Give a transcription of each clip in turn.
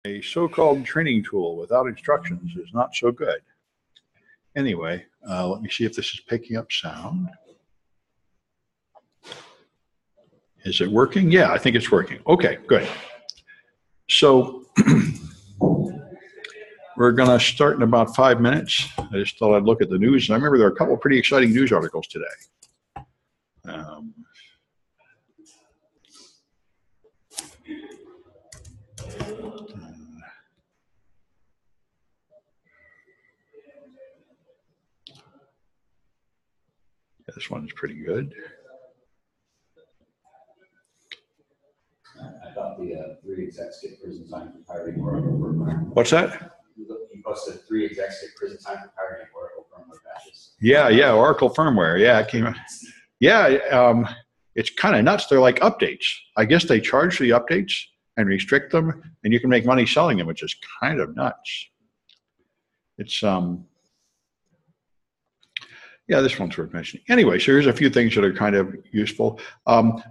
A so-called training tool without instructions is not so good. Anyway, let me see if this is picking up sound. Is it working? Yeah, I think it's working. Okay, good. So we're going to start in about 5 minutes. I just thought I'd look at the news. And I remember there are a couple of pretty exciting news articles today. This one's pretty good. I thought the 3 execs get prison time for pirating Oracle firmware. What's that? You posted 3 execs get prison time for pirating Oracle firmware patches. Yeah, Oracle firmware. Yeah, it came out. Yeah, it's kind of nuts. They're like updates. I guess they charge for the updates and restrict them, and you can make money selling them, which is kind of nuts. It's yeah, this one's worth mentioning. Anyway, so here's a few things that are kind of useful.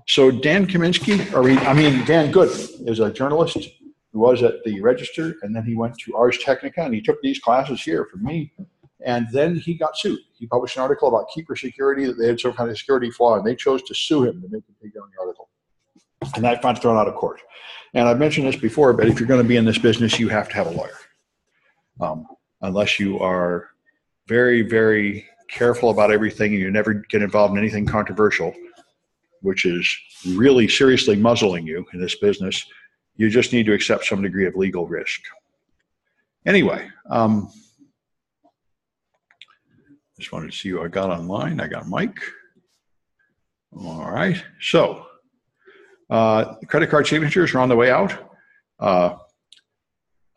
So Dan Kaminsky, Dan Good, is a journalist who was at the Register, and then he went to Ars Technica, and he took these classes here from me, and then he got sued. He published an article about keeper security, that they had some kind of security flaw, and they chose to sue him to make him take down the article. And that got thrown out of court. And I've mentioned this before, but if you're going to be in this business, you have to have a lawyer. Unless you are very, very careful about everything and you never get involved in anything controversial, which is really seriously muzzling you in this business, you just need to accept some degree of legal risk. Anyway, just wanted to see who I got online. I got Mike. All right, so credit card signatures are on the way out. A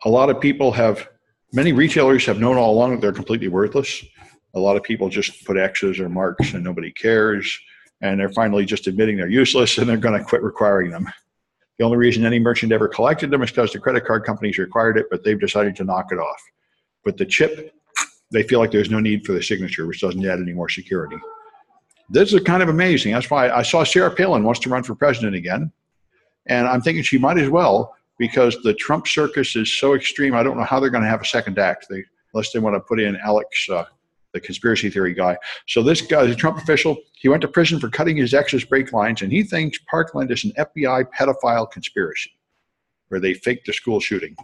lot of people many retailers have known all along that they're completely worthless. A lot of people just put X's or marks and nobody cares. And they're finally just admitting they're useless and they're going to quit requiring them. The only reason any merchant ever collected them is because the credit card companies required it, but they've decided to knock it off. But the chip, they feel like there's no need for the signature, which doesn't add any more security. This is kind of amazing. That's why I saw Sarah Palin wants to run for president again. And I'm thinking she might as well, because the Trump circus is so extreme. I don't know how they're going to have a second act, unless they want to put in Alex, the conspiracy theory guy. So this guy is a Trump official. He went to prison for cutting his ex's brake lines, and he thinks Parkland is an FBI pedophile conspiracy where they faked the school shooting.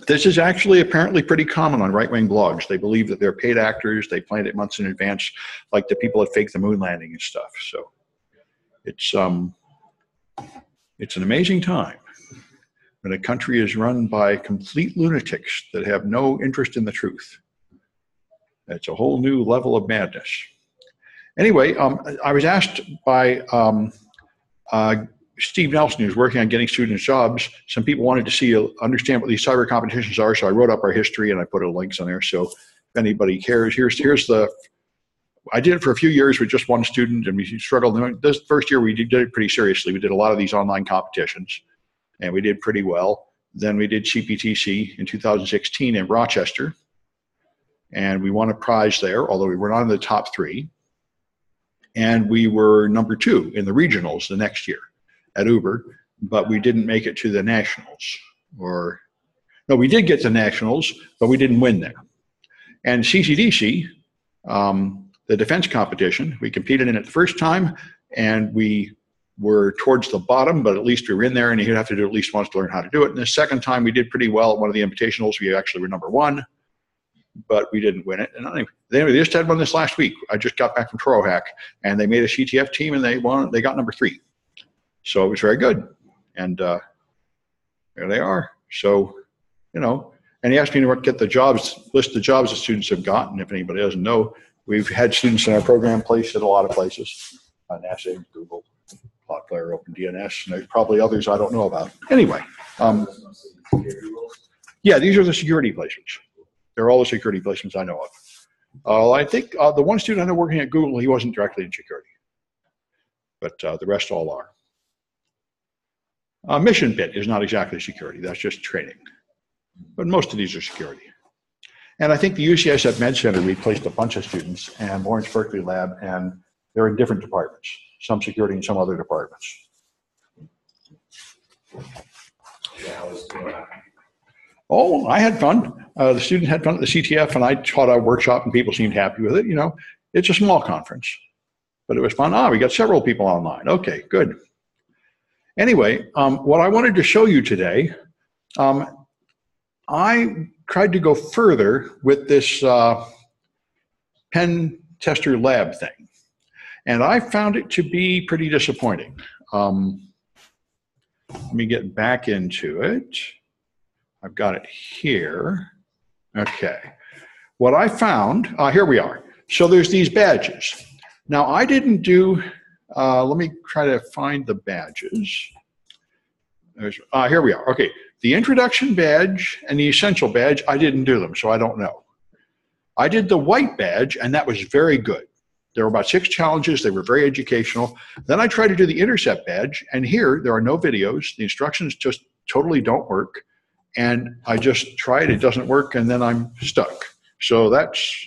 This is actually apparently pretty common on right-wing blogs. They believe that they're paid actors. They planned it months in advance, like the people that faked the moon landing and stuff. So it's an amazing time when a country is run by complete lunatics that have no interest in the truth. It's a whole new level of madness. Anyway, I was asked by Steve Nelson, who's working on getting students jobs. Some people wanted to understand what these cyber competitions are, so I wrote up our history and I put links on there. So if anybody cares, I did it for a few years with just one student, and we struggled. This first year we did it pretty seriously. We did a lot of these online competitions, and we did pretty well. Then we did CPTC in 2016 in Rochester. And we won a prize there, although we were not in the top 3. And we were number 2 in the regionals the next year at Uber, but we didn't make it to the nationals. No, we did get to nationals, but we didn't win there. And CCDC, the defense competition, we competed in it the first time, and we were towards the bottom, but at least we were in there, and you'd have to do it at least once to learn how to do it. And the second time we did pretty well at one of the invitationals. We actually were number 1. But we didn't win it. And anyway, they just had one this last week. I just got back from ToroHack, and they made a CTF team, and they won. They got number 3. So it was very good. And there they are. So, and he asked me to list the jobs the students have gotten. If anybody doesn't know, we've had students in our program placed at a lot of places, NASA, Google, Cloudflare, OpenDNS, and there's probably others I don't know about. Anyway, yeah, these are the security placements. They're all the security placements I know of. I think the one student I know working at Google, he wasn't directly in security, but the rest all are. Mission Bit is not exactly security. That's just training. But most of these are security. And I think the UCSF Med Center, we placed a bunch of students, and Lawrence Berkeley Lab, and they're in different departments, some security and some other departments. Yeah, Oh, I had fun. The students had fun at the CTF, and I taught a workshop, and people seemed happy with it. You know, it's a small conference, but it was fun. We got several people online. Okay, good. Anyway, what I wanted to show you today, I tried to go further with this pen tester lab thing, and I found it to be pretty disappointing. Let me get back into it. I've got it here. Okay. What I found, here we are. So there's these badges. Now I didn't do, let me try to find the badges. Here we are. Okay. The introduction badge and the essential badge, I didn't do them, so I don't know. I did the white badge, and that was very good. There were about 6 challenges. They were very educational. Then I tried to do the intercept badge, and here there are no videos. The instructions just totally don't work. And I just tried, it doesn't work, and then I'm stuck. So that's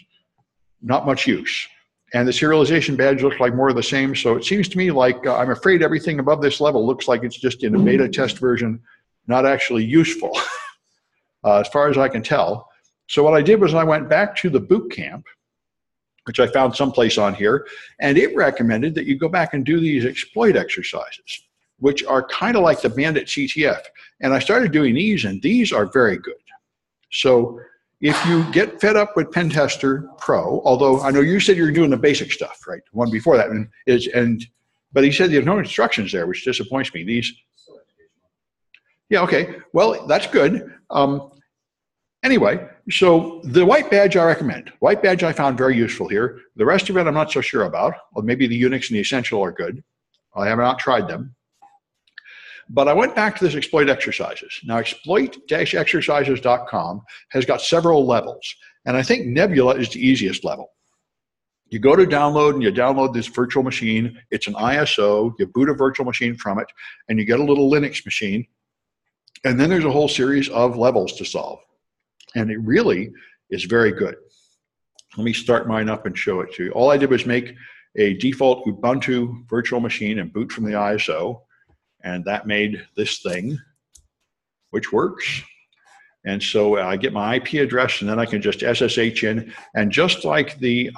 not much use. And the serialization badge looks like more of the same. So it seems to me like I'm afraid everything above this level looks like it's just in a beta test version, not actually useful, as far as I can tell. So what I did was I went back to the boot camp, which I found someplace on here, and it recommended that you go back and do these exploit exercises, which are kind of like the Bandit CTF. And I started doing these, and these are very good. So if you get fed up with Pen Tester Pro, although I know you said you're doing the basic stuff, right? The one before that, but he said there's no instructions there, which disappoints me. Yeah, okay. Well, that's good. Anyway, so the white badge I recommend. White badge I found very useful here. The rest of it I'm not so sure about. Or maybe the Unix and the Essential are good. I have not tried them. But I went back to this exploit exercises. Now, exploit-exercises.com has got several levels. And I think Nebula is the easiest level. You go to download, and you download this virtual machine. It's an ISO. You boot a virtual machine from it, and you get a little Linux machine. And then there's a whole series of levels to solve. And it really is very good. Let me start mine up and show it to you. All I did was make a default Ubuntu virtual machine and boot from the ISO. And that made this thing, which works. And so I get my IP address, and then I can just SSH in. And just like the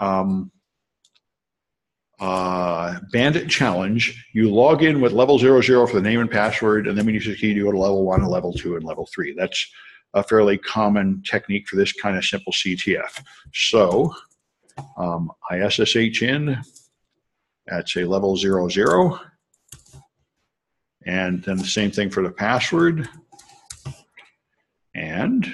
Bandit challenge, you log in with level 00 for the name and password, and then when you use the key, you go to level 1 and level 2 and level 3. That's a fairly common technique for this kind of simple CTF. So I SSH in at, say, level 00. And then the same thing for the password. And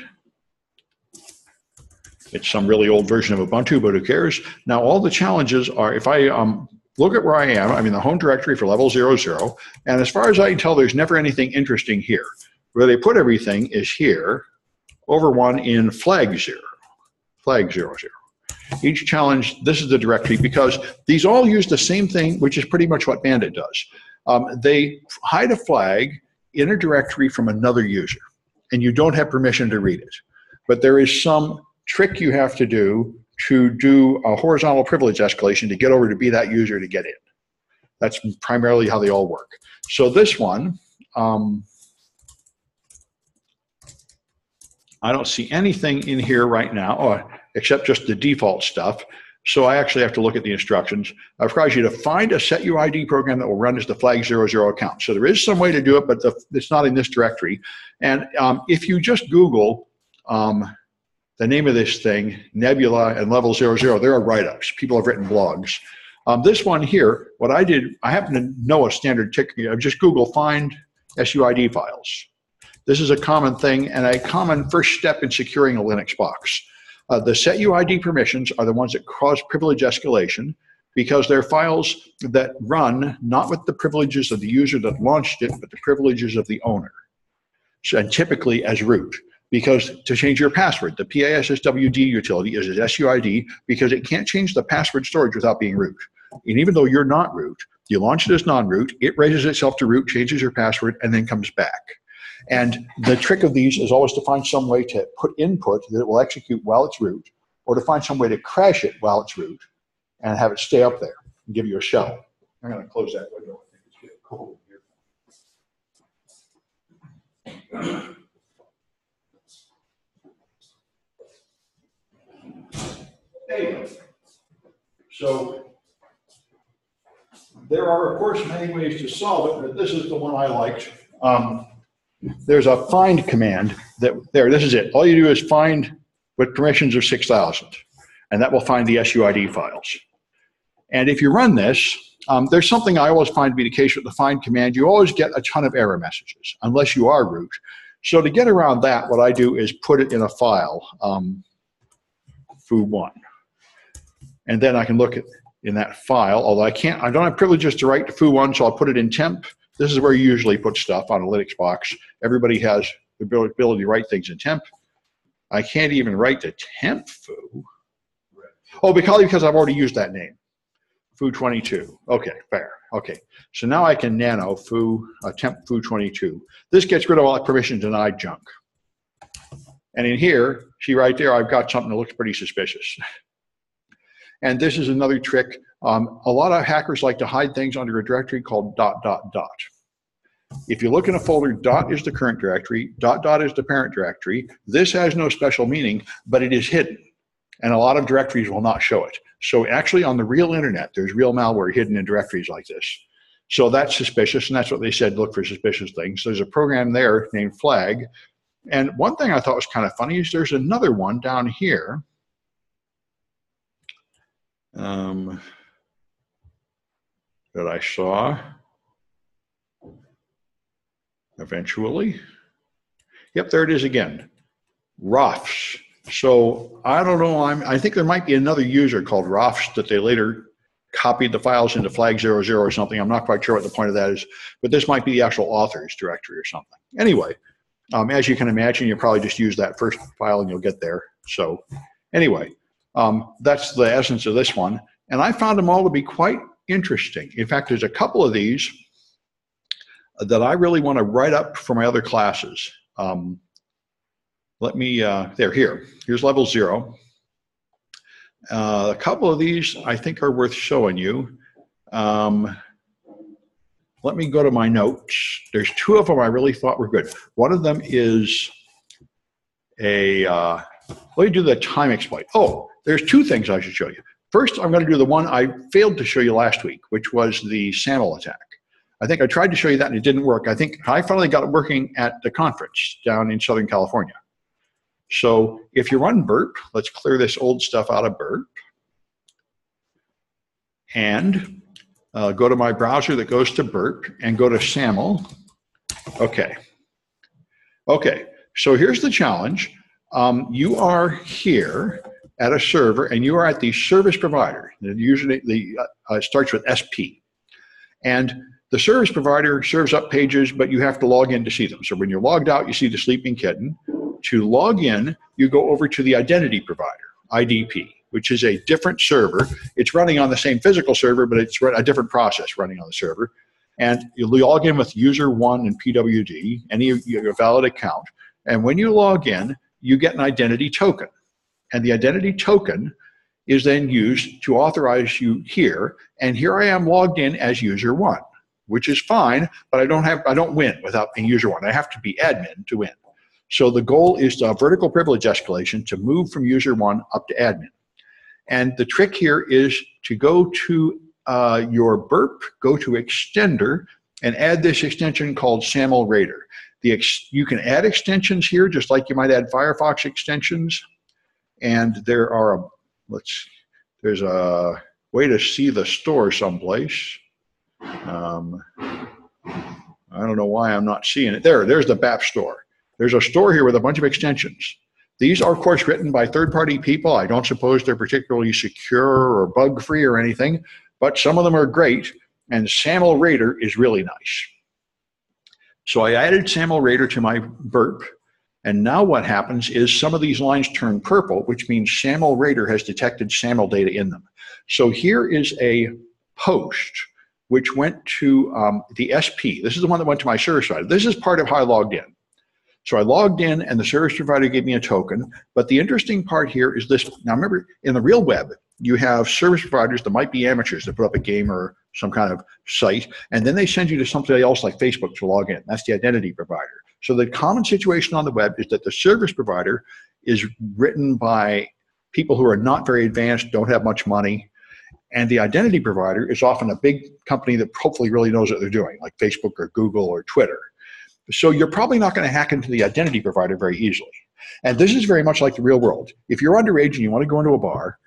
it's some really old version of Ubuntu, but who cares? Now, all the challenges are, if I look at where I am, I'm in the home directory for level 00. And as far as I can tell, there's never anything interesting here. Where they put everything is here, over one in flag 0. Flag 00. Each challenge, this is the directory, because these all use the same thing, which is pretty much what Bandit does. They hide a flag in a directory from another user, and you don't have permission to read it. But there is some trick you have to do a horizontal privilege escalation to get over to be that user to get in. That's primarily how they all work. So this one, I don't see anything in here right now, except just the default stuff. So I actually have to look at the instructions. I require you to find a setuid program that will run as the flag 00 account. So there is some way to do it, but it's not in this directory. And if you just Google the name of this thing, Nebula and level 00, there are write-ups. People have written blogs. This one here, what I did, I happen to know a standard technique. I just Google find SUID files. This is a common thing and a common first step in securing a Linux box. The setuid permissions are the ones that cause privilege escalation because they're files that run not with the privileges of the user that launched it, but the privileges of the owner, and typically as root. Because to change your password, the PASSWD utility is as SUID because it can't change the password storage without being root. And even though you're not root, you launch it as non-root, it raises itself to root, changes your password, and then comes back. And the trick of these is always to find some way to put input that it will execute while it's root, or to find some way to crash it while it's root and have it stay up there and give you a shell. I'm going to close that window. I think it's getting cold here. Anyway, so there are, of course, many ways to solve it, but this is the one I liked. There's a find command this is it. All you do is find with permissions of 6,000, and that will find the SUID files. And if you run this, there's something I always find to be the case with the find command. You always get a ton of error messages, unless you are root. So to get around that, what I do is put it in a file, foo1. And then I can look at in that file, although I don't have privileges to write to foo1, so I'll put it in temp. This is where you usually put stuff on a Linux box. Everybody has the ability to write things in temp. I can't even write to temp foo. Oh, because I've already used that name, foo22. Okay, fair. Okay, so now I can nano foo temp foo22. This gets rid of all that permission denied junk. And in here, see right there, I've got something that looks pretty suspicious. And this is another trick. A lot of hackers like to hide things under a directory called ... If you look in a folder, dot is the current directory, ... is the parent directory. This has no special meaning, but it is hidden. And a lot of directories will not show it. So actually on the real internet, there's real malware hidden in directories like this. So that's suspicious, and that's what they said, look for suspicious things. There's a program there named flag. And one thing I thought was kind of funny is there's another one down here. That I saw eventually. Yep, there it is again. Rofs. So I don't know. I think there might be another user called Rofs that they later copied the files into flag 00 or something. I'm not quite sure what the point of that is, but this might be the actual authors directory or something. Anyway, as you can imagine, you probably just use that first file and you'll get there. So anyway, that's the essence of this one. And I found them all to be quite interesting. In fact, there's a couple of these that I really want to write up for my other classes. Let me, here's level 0. A couple of these I think are worth showing you. Let me go to my notes. There's 2 of them I really thought were good. One of them is let me do the time exploit. Oh, there's 2 things I should show you. First, I'm going to do the one I failed to show you last week, which was the SAMLOL attack. I think I tried to show you that and it didn't work. I think I finally got it working at the conference down in Southern California. So if you run burp, let's clear this old stuff out of burp. And go to my browser that goes to burp and go to SAML. Okay. Okay, so here's the challenge. You are here at a server and you are at the service provider. Usually it starts with SP. And the service provider serves up pages, but you have to log in to see them. So when you're logged out, you see the sleeping kitten. To log in, you go over to the identity provider, IDP, which is a different server. It's running on the same physical server, but it's a different process running on the server. And you log in with user 1 and PWD, your valid account. And when you log in, you get an identity token. And the identity token is then used to authorize you here. And here I am logged in as user 1, which is fine, but I don't win without being user 1. I have to be admin to win. So the goal is to vertical privilege escalation to move from user 1 up to admin. And the trick here is to go to your burp, go to extender, and add this extension called SAML Raider. You can add extensions here just like you might add Firefox extensions. And there's a way to see the store someplace. I don't know why I'm not seeing it. There's the BAP store. There's a store here with a bunch of extensions. These are, of course, written by third-party people. I don't suppose they're particularly secure or bug-free or anything, but some of them are great, and SAML Raider is really nice. So I added SAML Raider to my burp, and now what happens is some of these lines turn purple, which means SAML Raider has detected SAML data in them. So here is a post which went to the SP. This is the one that went to my server side. This is part of how I logged in. So I logged in and the service provider gave me a token. But the interesting part here is this. Now remember, in the real web, you have service providers that might be amateurs that put up a game or some kind of site, and then they send you to something else like Facebook to log in. That's the identity provider. So the common situation on the web is that the service provider is written by people who are not very advanced, don't have much money. And the identity provider is often a big company that hopefully really knows what they're doing, like Facebook or Google or Twitter. So you're probably not going to hack into the identity provider very easily. And this is very much like the real world. If you're underage and you want to go into a bar,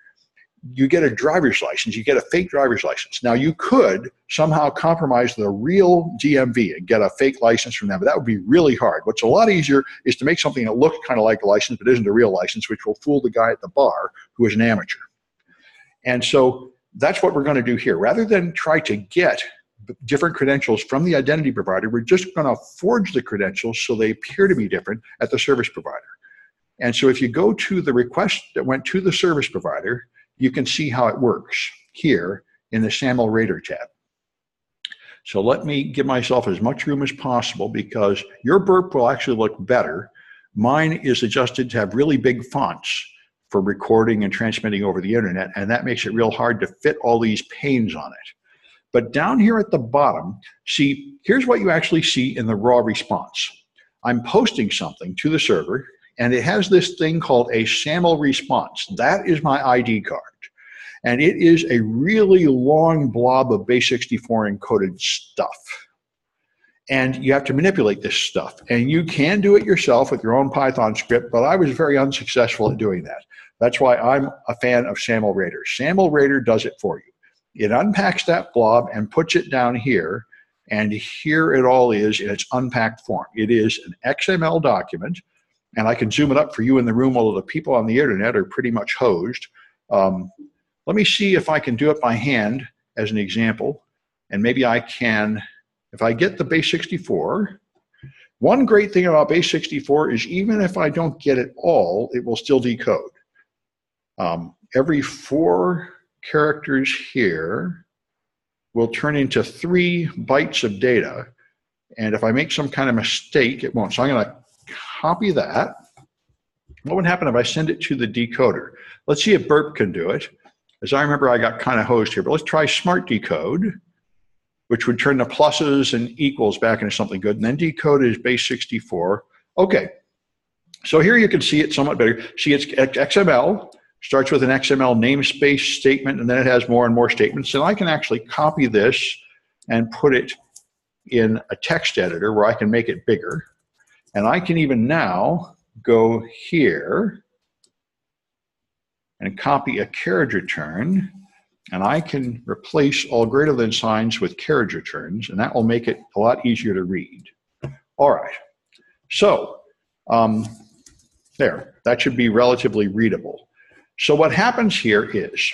you get a driver's license, you get a fake driver's license. Now you could somehow compromise the real DMV and get a fake license from them, but that would be really hard. What's a lot easier is to make something that looks kind of like a license but isn't a real license, which will fool the guy at the bar who is an amateur. And so that's what we're going to do here. Rather than try to get different credentials from the identity provider, we're just going to forge the credentials so they appear to be different at the service provider. And so if you go to the request that went to the service provider, you can see how it works here in the SAMLOL Radar tab. So let me give myself as much room as possible because your burp will actually look better. Mine is adjusted to have really big fonts for recording and transmitting over the internet, and that makes it real hard to fit all these panes on it. But down here at the bottom, see, here's what you actually see in the raw response. I'm posting something to the server, and it has this thing called a SAML response. That is my ID card. And it is a really long blob of base64 encoded stuff. And you have to manipulate this stuff. And you can do it yourself with your own Python script, but I was very unsuccessful at doing that. That's why I'm a fan of SAML Radar. SAML Radar does it for you. It unpacks that blob and puts it down here, and here it all is in its unpacked form. It is an XML document, and I can zoom it up for you in the room, although the people on the internet are pretty much hosed. Let me see if I can do it by hand as an example, and maybe I can, if I get the base64. One great thing about base64 is even if I don't get it all, it will still decode. Every 4 characters here will turn into 3 bytes of data, and if I make some kind of mistake, it won't. So I'm going to copy that. What would happen if I send it to the decoder? Let's see if Burp can do it. As I remember, I got kind of hosed here, but let's try Smart Decode, which would turn the pluses and equals back into something good, and then decode is base64. Okay, so here you can see it somewhat better. See, it's XML, starts with an XML namespace statement, and then it has more and more statements. And I can actually copy this and put it in a text editor where I can make it bigger. And I can even now go here and copy a carriage return, and I can replace all greater than signs with carriage returns, and that will make it a lot easier to read. All right, so there, that should be relatively readable. So what happens here is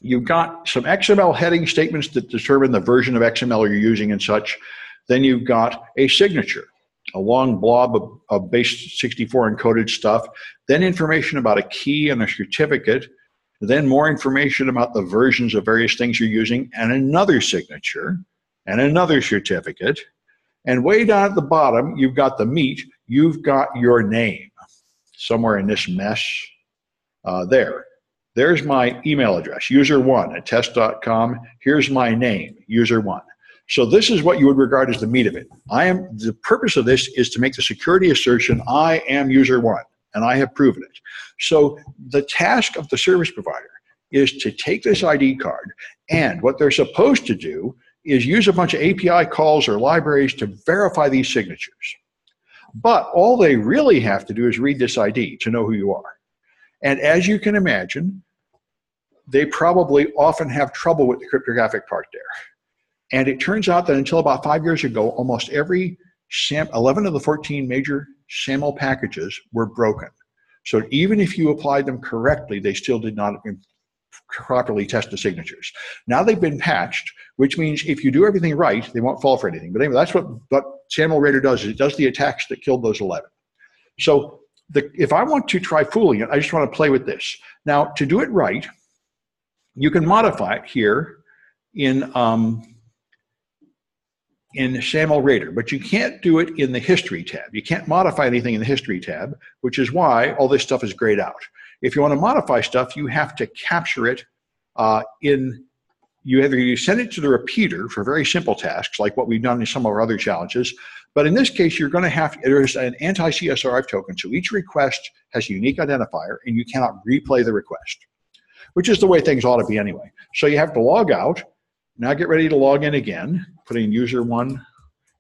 you've got some XML heading statements that determine the version of XML you're using and such. Then you've got a signature, a long blob of base64 encoded stuff, then information about a key and a certificate, then more information about the versions of various things you're using, and another signature, and another certificate. And way down at the bottom, you've got the meat, you've got your name somewhere in this mess. There's my email address, user1@test.com. Here's my name, user1. So this is what you would regard as the meat of it. The purpose of this is to make the security assertion, I am user1, and I have proven it. So the task of the service provider is to take this ID card, and what they're supposed to do is use a bunch of API calls or libraries to verify these signatures. But all they really have to do is read this ID to know who you are. And as you can imagine, they probably often have trouble with the cryptographic part there. And it turns out that until about 5 years ago, almost every 11 of the 14 major SAML packages were broken. So even if you applied them correctly, they still did not properly test the signatures. Now they've been patched, which means if you do everything right, they won't fall for anything. But anyway, that's what SAML Radar does, is it does the attacks that killed those 11. So if I want to try fooling it, I just want to play with this. Now, to do it right, you can modify it here in SAML Radar, but you can't do it in the History tab. You can't modify anything in the History tab, which is why all this stuff is grayed out. If you want to modify stuff, you have to capture it in you send it to the repeater for very simple tasks, like what we've done in some of our other challenges. But in this case, you're going to have, there's an anti-CSRF token. So each request has a unique identifier, and you cannot replay the request, which is the way things ought to be anyway. So you have to log out. Now get ready to log in again, put in user 1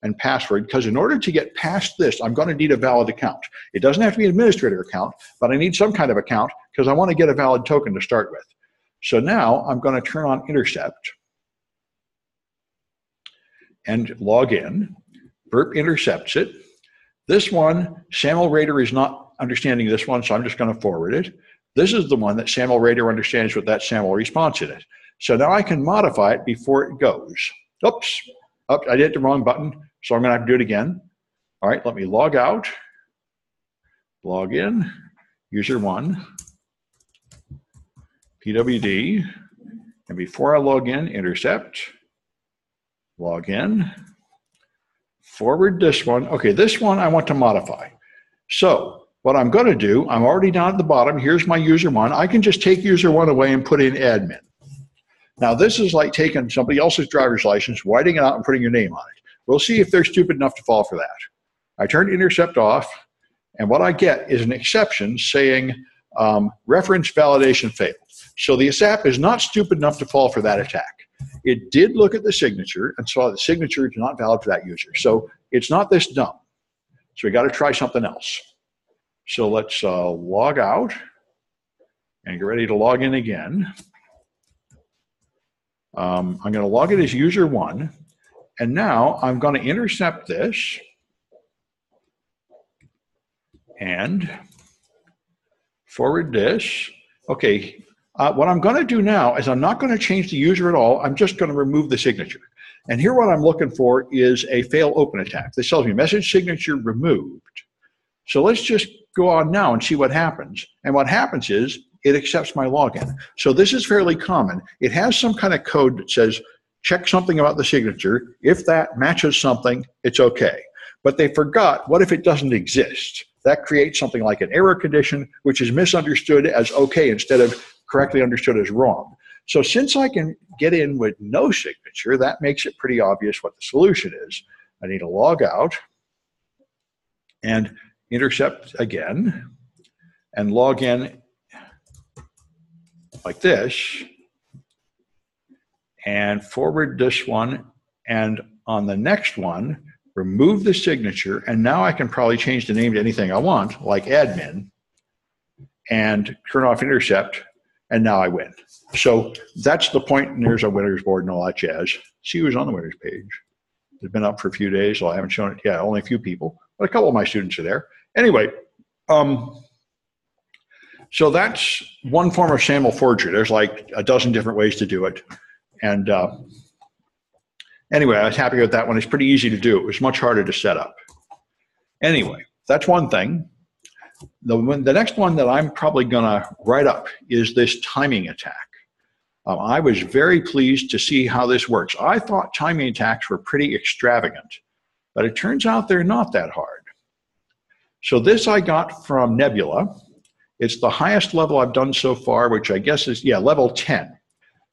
and password, because in order to get past this, I'm going to need a valid account. It doesn't have to be an administrator account, but I need some kind of account because I want to get a valid token to start with. So now I'm going to turn on intercept and log in. Burp intercepts it. This one, SAML Radar is not understanding this one, so I'm just going to forward it. This is the one that SAML Radar understands with that SAML response in it. So now I can modify it before it goes. Oops, I hit the wrong button, so I'm going to have to do it again. All right, let me log out, log in, user 1, PWD, and before I log in, intercept, log in, forward this one. Okay, this one I want to modify. So what I'm going to do, I'm already down at the bottom. Here's my user 1. I can just take user 1 away and put in admin. Now, this is like taking somebody else's driver's license, whiting it out, and putting your name on it. We'll see if they're stupid enough to fall for that. I turn intercept off, and what I get is an exception saying reference validation failed. So the ASAP is not stupid enough to fall for that attack. It did look at the signature and saw the signature is not valid for that user. So it's not this dumb. So we got to try something else. So let's log out and get ready to log in again. I'm going to log it as user 1, and now I'm going to intercept this and forward this. Okay, what I'm going to do now is I'm not going to change the user at all. I'm just going to remove the signature. And here what I'm looking for is a fail open attack. This tells me message signature removed. So let's just go on now and see what happens. And what happens is it accepts my login. So this is fairly common. It has some kind of code that says, check something about the signature. If that matches something, it's okay. But they forgot, what if it doesn't exist? That creates something like an error condition, which is misunderstood as okay instead of correctly understood as wrong. So since I can get in with no signature, that makes it pretty obvious what the solution is. I need to log out and intercept again and log in like this and forward this one, and on the next one remove the signature, and now I can probably change the name to anything I want, like admin, and turn off intercept, and now I win. So that's the point, and there's a winner's board and all that jazz. See who's on the winner's page. It's been up for a few days, so I haven't shown it yet. Only a few people, but a couple of my students are there. Anyway, so that's one form of SAML forgery. There's like a dozen different ways to do it. And anyway, I was happy with that one. It's pretty easy to do. It was much harder to set up. Anyway, that's one thing. The next one that I'm probably going to write up is this timing attack. I was very pleased to see how this works. I thought timing attacks were pretty extravagant, but it turns out they're not that hard. So this I got from Nebula. It's the highest level I've done so far, which I guess is, yeah, level 10.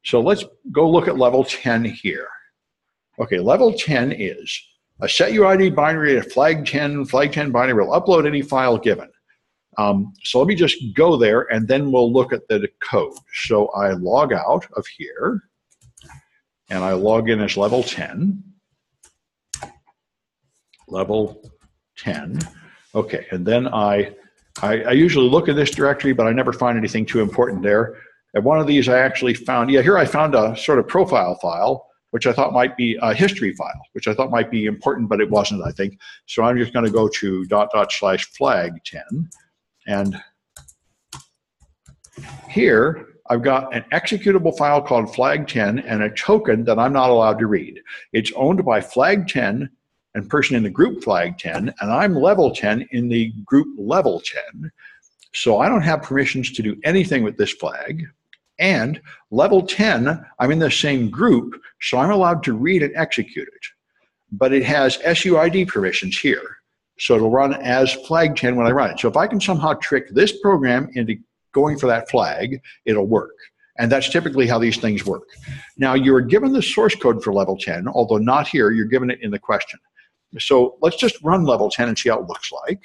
So let's go look at level 10 here. Okay, level 10 is a set UID binary at flag 10 binary will upload any file given. So let me just go there and then we'll look at the code. So I log out of here and I log in as level 10. Level 10. Okay, and then I usually look in this directory, but I never find anything too important there. And one of these I actually found, yeah, here I found a sort of profile file, which I thought might be a history file, which I thought might be important, but it wasn't, I think. So I'm just going to go to /flag10. And here I've got an executable file called flag10 and a token that I'm not allowed to read. It's owned by flag10 and person in the group flag10, and I'm level 10 in the group level 10. So I don't have permissions to do anything with this flag. And level 10, I'm in the same group, so I'm allowed to read and execute it. But it has SUID permissions here. So it'll run as flag 10 when I run it. So if I can somehow trick this program into going for that flag, it'll work. And that's typically how these things work. Now, you're given the source code for level 10, although not here, you're given it in the question. So let's just run level 10 and see how it looks like.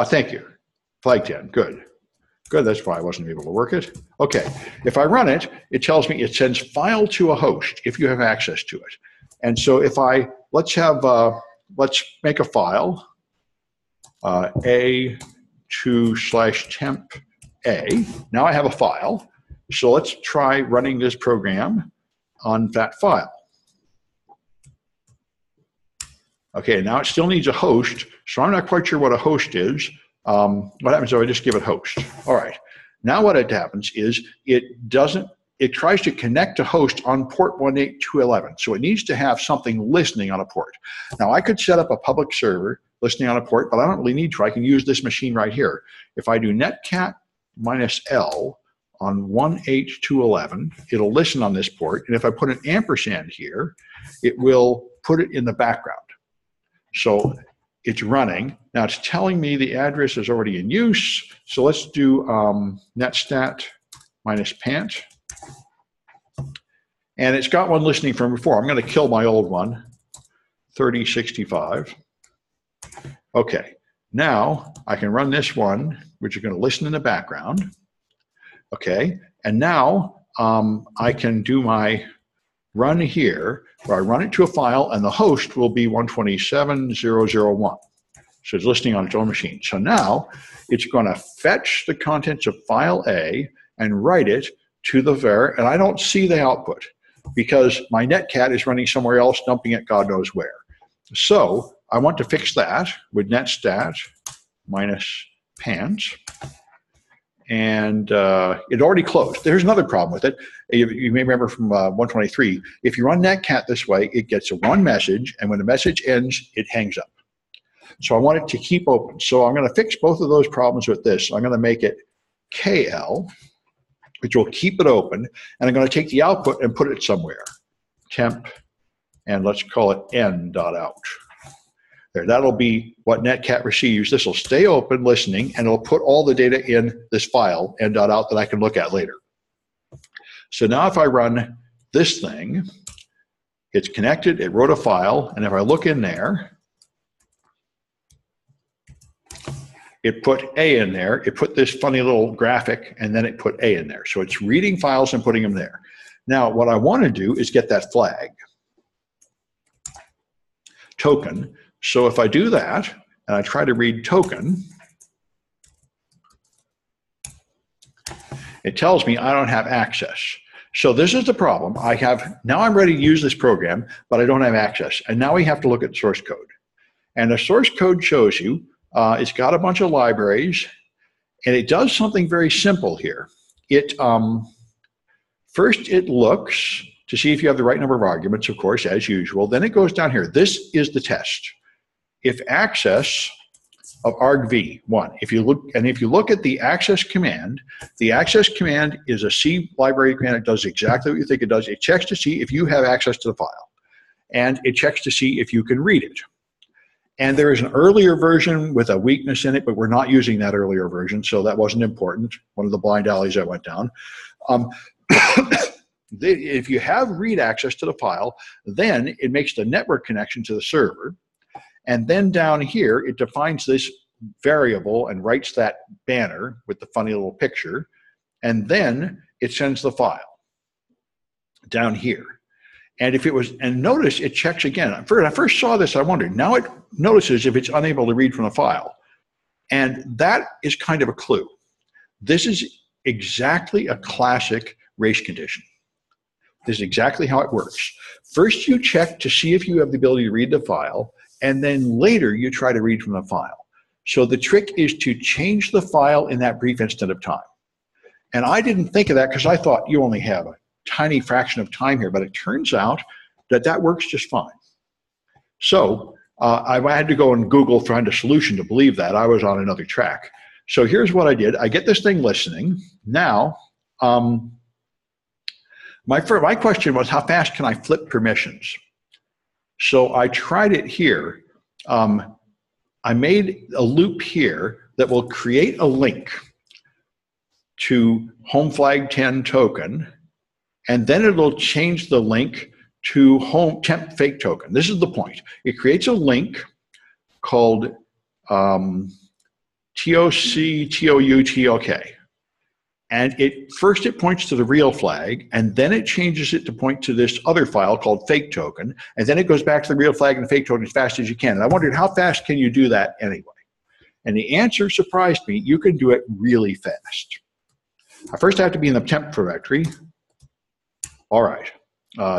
Thank you. Flag 10, good. Good, that's why I wasn't able to work it. Okay, if I run it, it tells me it sends file to a host if you have access to it. And so if let's make a file, A2/temp A. Now I have a file. So let's try running this program on that file. Okay, now it still needs a host, so I'm not quite sure what a host is. What happens if I just give it host? All right, now what happens is it tries to connect to host on port 18211. So it needs to have something listening on a port. Now I could set up a public server listening on a port, but I don't really need to. I can use this machine right here. If I do netcat -L on 18211, it'll listen on this port. And if I put an ampersand here, it will put it in the background. So it's running. Now it's telling me the address is already in use. So let's do netstat -pant. And it's got one listening from before. I'm going to kill my old one, 3065. Okay, now I can run this one, which is going to listen in the background. Okay, and now I can do my run here, where I run it to a file, and the host will be 127.0.0.1. So it's listening on its own machine. So now it's going to fetch the contents of file A and write it to the var, and I don't see the output because my Netcat is running somewhere else, dumping it God knows where. So I want to fix that with netstat -pant. And it already closed. There's another problem with it. You may remember from 123, if you run Netcat this way, it gets one message, and when the message ends, it hangs up. So I want it to keep open. So I'm going to fix both of those problems with this. I'm going to make it KL, which will keep it open, and I'm going to take the output and put it somewhere. Temp, and let's call it n.out. There, that'll be what Netcat receives. This will stay open, listening, and it'll put all the data in this file, n.out, that I can look at later. So now if I run this thing, it's connected, it wrote a file, and if I look in there, it put A in there, it put this funny little graphic, and then it put A in there. So it's reading files and putting them there. Now, what I want to do is get that flag token. So if I do that, and I try to read token, it tells me I don't have access. So this is the problem. Now I'm ready to use this program, but I don't have access. And now we have to look at source code. And the source code shows you, it's got a bunch of libraries, and it does something very simple here. First it looks to see if you have the right number of arguments, of course, as usual. Then it goes down here. This is the test. If access of argv1, if you look at the access command is a C library command. It does exactly what you think it does. It checks to see if you have access to the file, and it checks to see if you can read it. And there is an earlier version with a weakness in it, but we're not using that earlier version, so that wasn't important. One of the blind alleys that went down. If you have read access to the file, then it makes the network connection to the server. And then down here, it defines this variable and writes that banner with the funny little picture. And then it sends the file down here. And notice it checks again. When I first saw this, I wondered. Now it notices if it's unable to read from the file. And that is kind of a clue. This is exactly a classic race condition. This is exactly how it works. First, you check to see if you have the ability to read the file, and then later you try to read from the file. So the trick is to change the file in that brief instant of time. And I didn't think of that because I thought you only have a tiny fraction of time here, but it turns out that works just fine. So I had to go and Google find a solution to believe that. I was on another track. So here's what I did. I get this thing listening. Now, my question was, how fast can I flip permissions? So I tried it here. I made a loop here that will create a link to home flag 10 token, and then it'll change the link to home temp fake token. This is the point. It creates a link called TOC, TOU, TOK. And it points to the real flag, and then it changes it to point to this other file called fake token, and then it goes back to the real flag and fake token as fast as you can. And I wondered, how fast can you do that anyway? And the answer surprised me. You can do it really fast. I first have to be in the temp directory. All right,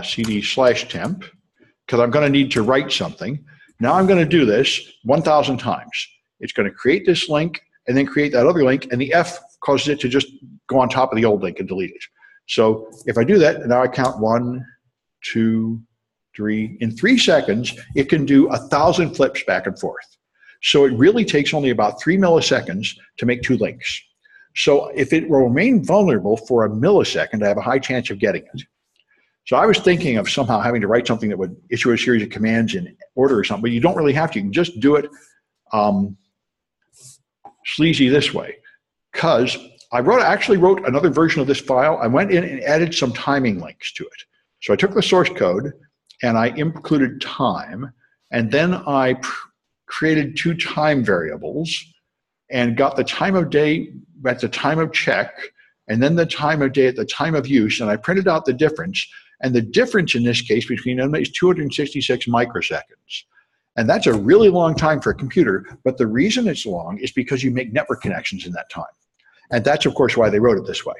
cd/temp, because I'm going to need to write something. Now I'm going to do this 1,000 times. It's going to create this link and then create that other link, and the F causes it to just go on top of the old link and delete it. So if I do that, now I count 1, 2, 3. In 3 seconds, it can do 1,000 flips back and forth. So it really takes only about 3 milliseconds to make 2 links. So if it will remain vulnerable for a millisecond, I have a high chance of getting it. So I was thinking of somehow having to write something that would issue a series of commands in order or something, but you don't really have to. You can just do it sleazy this way. Because I actually wrote another version of this file. I went in and added some timing links to it. So I took the source code and I included time, and then I created 2 time variables and got the time of day at the time of check, and then the time of day at the time of use, and I printed out the difference. And the difference in this case between them is 266 microseconds. And that's a really long time for a computer, but the reason it's long is because you make network connections in that time. And that's, of course, why they wrote it this way.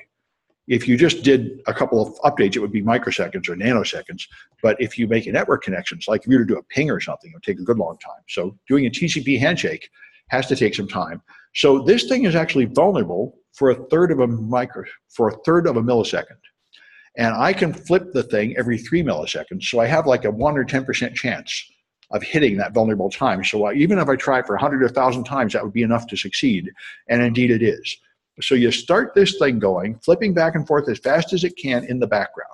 If you just did a couple of updates, it would be microseconds or nanoseconds. But if you make a network connections, like if you were to do a ping or something, it would take a good long time. So doing a TCP handshake has to take some time. So this thing is actually vulnerable for a third of a millisecond. And I can flip the thing every 3 milliseconds. So I have like a 1 or 10% chance of hitting that vulnerable time. So even if I try for 100 or 1,000 times, that would be enough to succeed. And indeed it is. So you start this thing going, flipping back and forth as fast as it can in the background.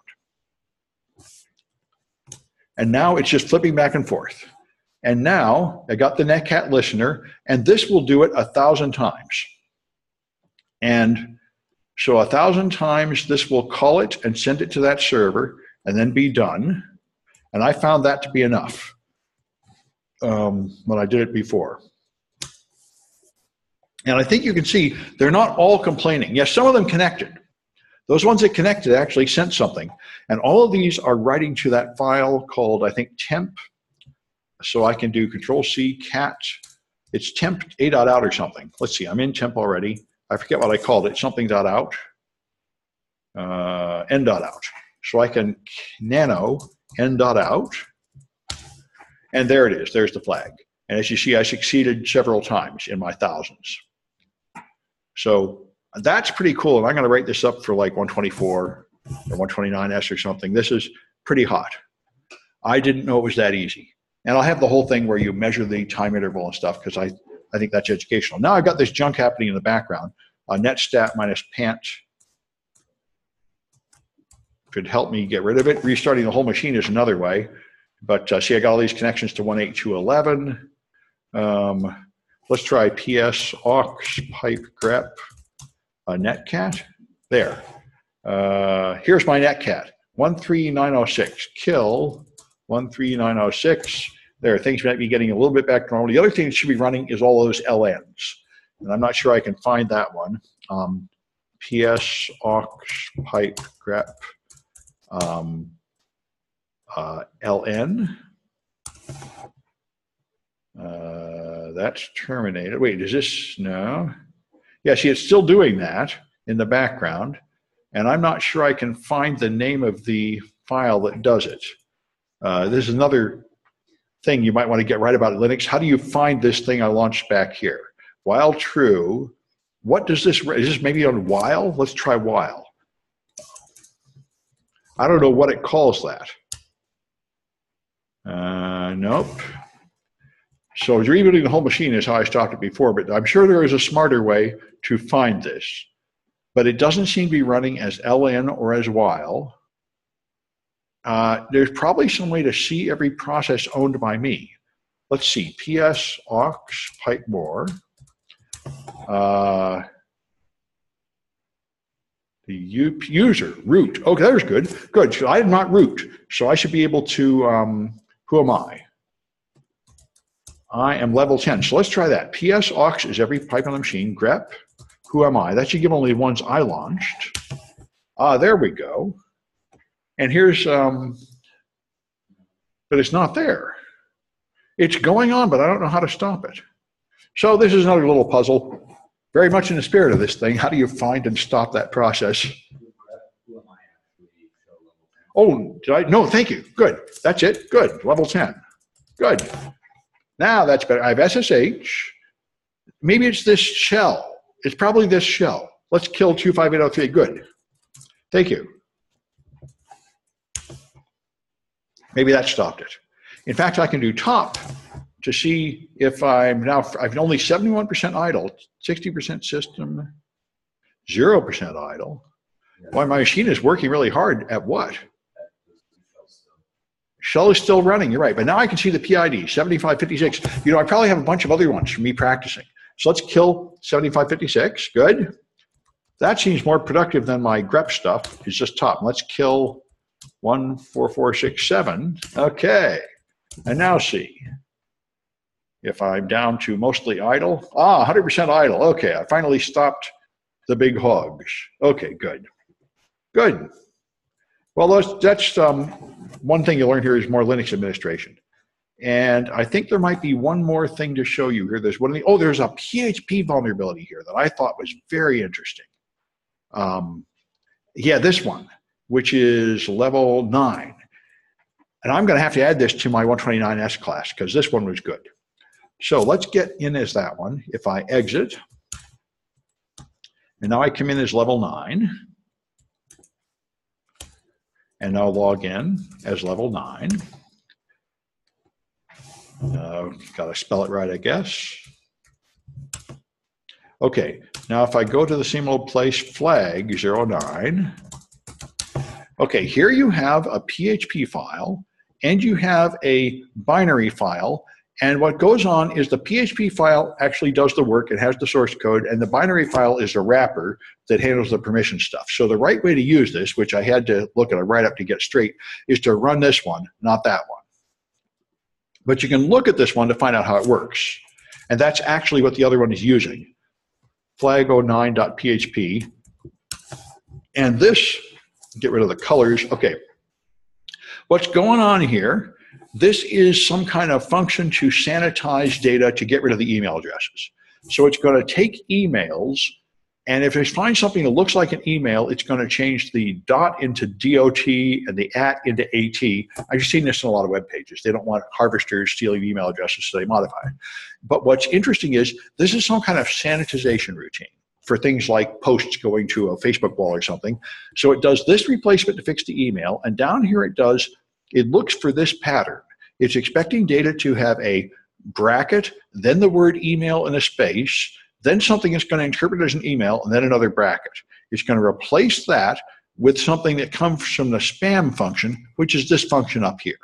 And now it's just flipping back and forth. And now I got the Netcat listener, and this will do it 1,000 times. And so 1,000 times, this will call it and send it to that server and then be done. And I found that to be enough when I did it before. And I think you can see they're not all complaining. Yes, some of them connected. Those ones that connected actually sent something. And all of these are writing to that file called, I think, temp. So I can do Control-C, cat. It's temp a.out or something. Let's see, I'm in temp already. I forget what I called it, something.out, n.out. So I can nano n.out, and there it is, there's the flag. And as you see, I succeeded several times in my thousands. So that's pretty cool, and I'm gonna write this up for like 124 or 129S or something. This is pretty hot. I didn't know it was that easy. And I'll have the whole thing where you measure the time interval and stuff, because I think that's educational. Now I've got this junk happening in the background. Netstat minus pant could help me get rid of it. Restarting the whole machine is another way. But see, I got all these connections to 182.11. Let's try PS aux pipe grep netcat. There. Here's my netcat. 13906. Kill 13906. There, things might be getting a little bit back to normal. The other thing that should be running is all those LNs. And I'm not sure I can find that one. PS aux pipe grep LN. That's terminated. Wait, is this, no? Yeah, see, it's still doing that in the background. And I'm not sure I can find the name of the file that does it. This is another thing you might want to get right about Linux. How do you find this thing I launched back here? While true, what does this, is this maybe on while? Let's try while. I don't know what it calls that. Nope. So rebooting the whole machine is how I stopped it before, but I'm sure there is a smarter way to find this. But it doesn't seem to be running as ln or as while. There's probably some way to see every process owned by me. Let's see, PS aux pipe more. The user, root. Okay, that was good. Good. So I am not root. So I should be able to, who am I? I am level 10. So let's try that. PS aux is every pipe on the machine. grep, who am I? That should give only the ones I launched. There we go. And here's, but it's not there. It's going on, but I don't know how to stop it. So this is another little puzzle, very much in the spirit of this thing. How do you find and stop that process? Oh, did I? No, thank you. Good. That's it. Good. Level 10. Good. Now that's better. I have SSH. Maybe it's this shell. It's probably this shell. Let's kill 25803. Good. Thank you. Maybe that stopped it. In fact, I can do top to see if I'm only 71% idle, 60% system, 0% idle. Boy, my machine is working really hard at what? Shell is still running, you're right. But now I can see the PID, 7556. You know, I probably have a bunch of other ones from me practicing. So let's kill 7556, good. That seems more productive than my grep stuff. It's just top. Let's kill 14467, okay. And now see if I'm down to mostly idle. 100% idle, okay. I finally stopped the big hogs. Okay, good, good. Well, that's one thing you learn here is more Linux administration. And I think there might be one more thing to show you here. There's there's a PHP vulnerability here that I thought was very interesting. Yeah, this one, which is level 9. And I'm going to have to add this to my 129S class because this one was good. So let's get in as that one. If I exit, and now I come in as level 9. And now log in as level 9. Got to spell it right, I guess. Okay, now if I go to the SAMLOL place flag 09, okay, here you have a PHP file and you have a binary file. And what goes on is the PHP file actually does the work. It has the source code, and the binary file is a wrapper that handles the permission stuff. So the right way to use this, which I had to look at a write-up to get straight, is to run this one, not that one. But you can look at this one to find out how it works. And that's actually what the other one is using. flag09.php. And this, get rid of the colors. Okay. What's going on here, this is some kind of function to sanitize data to get rid of the email addresses. So it's going to take emails, and if it finds something that looks like an email, it's going to change the dot into DOT and the @ into AT. I've seen this in a lot of web pages. They don't want harvesters stealing email addresses, so they modify it. But what's interesting is this is some kind of sanitization routine for things like posts going to a Facebook wall or something. So it does this replacement to fix the email, and down here it looks for this pattern. It's expecting data to have a bracket, then the word email in a space, then something it's going to interpret as an email, and then another bracket. It's going to replace that with something that comes from the spam function, which is this function up here.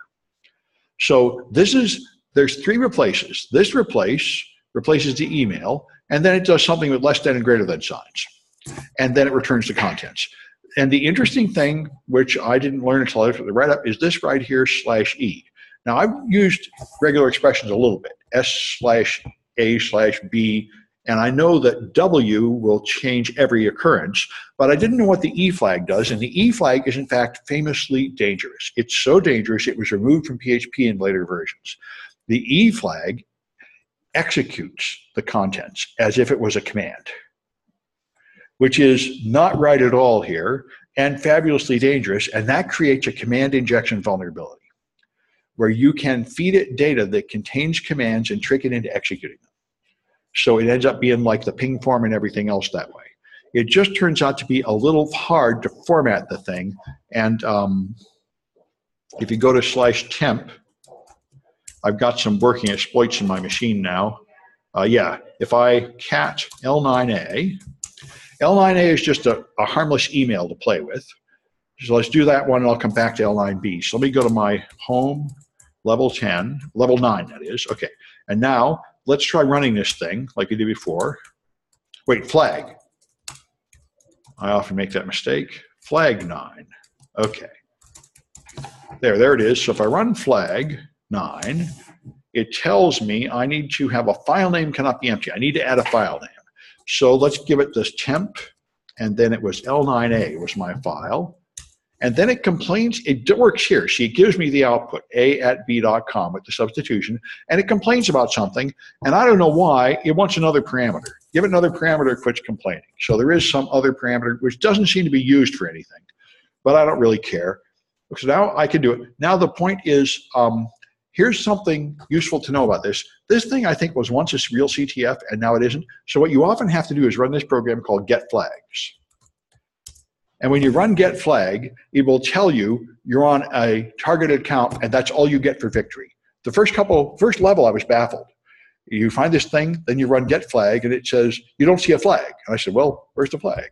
So there's 3 replaces. This replaces the email, and then it does something with less than and greater than signs. And then it returns the contents. And the interesting thing, which I didn't learn until I looked at the write-up, is this right here, /E. Now, I've used regular expressions a little bit, S/A/B, and I know that W will change every occurrence, but I didn't know what the E flag does, and the E flag is, in fact, famously dangerous. It's so dangerous, it was removed from PHP in later versions. The E flag executes the contents as if it was a command, which is not right at all here and fabulously dangerous, and that creates a command injection vulnerability where you can feed it data that contains commands and trick it into executing them. So it ends up being like the ping form and everything else that way. It just turns out to be a little hard to format the thing, and if you go to /temp, I've got some working exploits in my machine now. Yeah, if I cat L9A, L9A is just a harmless email to play with. So let's do that one, and I'll come back to L9B. So let me go to my home, level 10, level 9, that is. Okay, and now let's try running this thing like we did before. Wait, flag. I often make that mistake. Flag 9. Okay. There it is. So if I run flag 9, it tells me I need to have a file name cannot be empty. I need to add a file name. So let's give it this temp, and then it was L9A was my file. And then it complains, it works here. See, it gives me the output, a@b.com with the substitution, and it complains about something, and I don't know why, it wants another parameter. Give it another parameter, it quits complaining. So there is some other parameter, which doesn't seem to be used for anything, but I don't really care. So now I can do it. Now the point is, here's something useful to know about this. This thing I think was once a real CTF, and now it isn't. So what you often have to do is run this program called get flags. And when you run get flag, it will tell you you're on a targeted account, and that's all you get for victory. The first level, I was baffled. You find this thing, then you run get flag, and it says, you don't see a flag. And I said, well, where's the flag?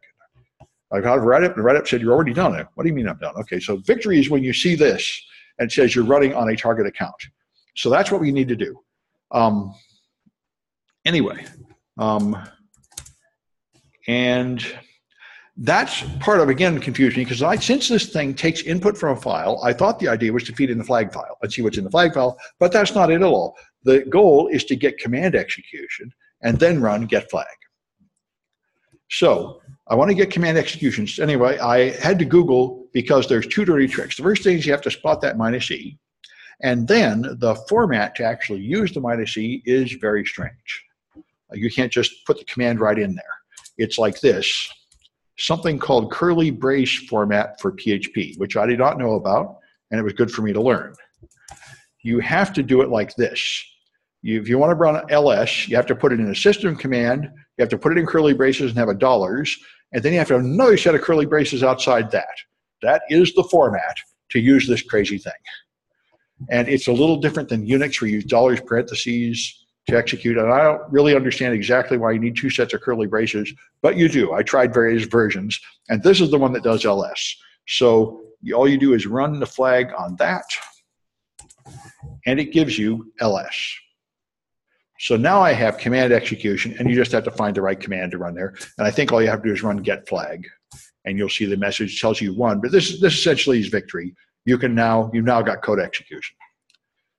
I got to write it, and write up said, you're already done it. What do you mean I'm done? Okay, so victory is when you see this, and it says you're running on a target account. So that's what we need to do. And that's part of, again, confusion, because since this thing takes input from a file, I thought the idea was to feed in the flag file and see what's in the flag file, but that's not it at all. The goal is to get command execution and then run get flag. So I want to get command executions. Anyway, I had to Google because there's two dirty tricks. The first thing is you have to spot that -E, and then the format to actually use the -E is very strange. You can't just put the command right in there. It's like this. Something called curly brace format for PHP, which I did not know about, and it was good for me to learn. You have to do it like this. If you want to run ls, you have to put it in a system command, you have to put it in curly braces and have a $, and then you have to have another set of curly braces outside that. That is the format to use this crazy thing. And it's a little different than Unix, where you use $ parentheses to execute, and I don't really understand exactly why you need two sets of curly braces, but you do. I tried various versions, and this is the one that does ls. So all you do is run the flag on that, and it gives you ls. So now I have command execution, and you just have to find the right command to run there. And I think all you have to do is run get flag, and you'll see the message tells you won. But this essentially is victory. You've now got code execution.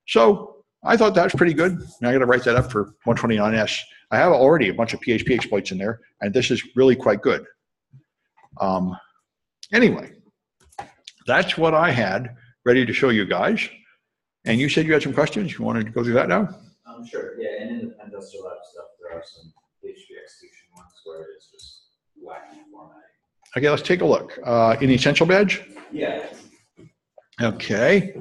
So I thought that was pretty good. Now I got to write that up for 129S. I have already a bunch of PHP exploits in there, and this is really quite good. Anyway, that's what I had ready to show you guys. And you said you had some questions. You wanted to go through that now? Sure. Yeah, and in the industrial lab stuff, there are some PHP execution ones where it's just wacky formatting. Okay, let's take a look. In the essential badge? Yeah. Okay.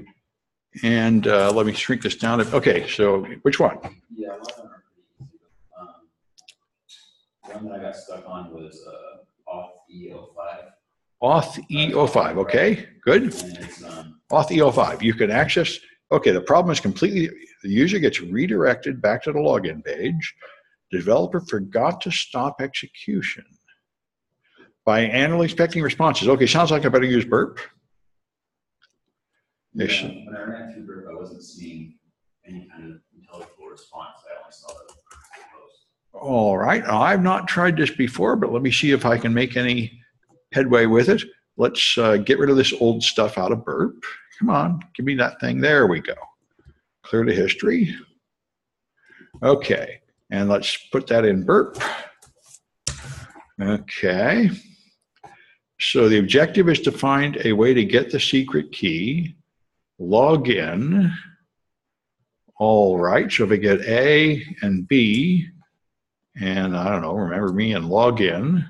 And let me shrink this down. Okay, so which one? Yeah, a lot of them are pretty easy. One that I got stuck on was auth E05. Auth E05, okay, good. And it's, Auth E05, you can access, okay, the problem is completely, the user gets redirected back to the login page. Developer forgot to stop execution by annually expecting responses. Okay, sounds like I better use burp. Yeah, when I ran through burp, I wasn't seeing any kind of intelligible response. I only saw the post. All right, I've not tried this before, but let me see if I can make any headway with it. Let's get rid of this old stuff out of burp. Come on, give me that thing. There we go. Clear the history. Okay, and let's put that in burp. Okay. So the objective is to find a way to get the secret key, log in. All right, so if I get A and B, and I don't know, remember me, and log in,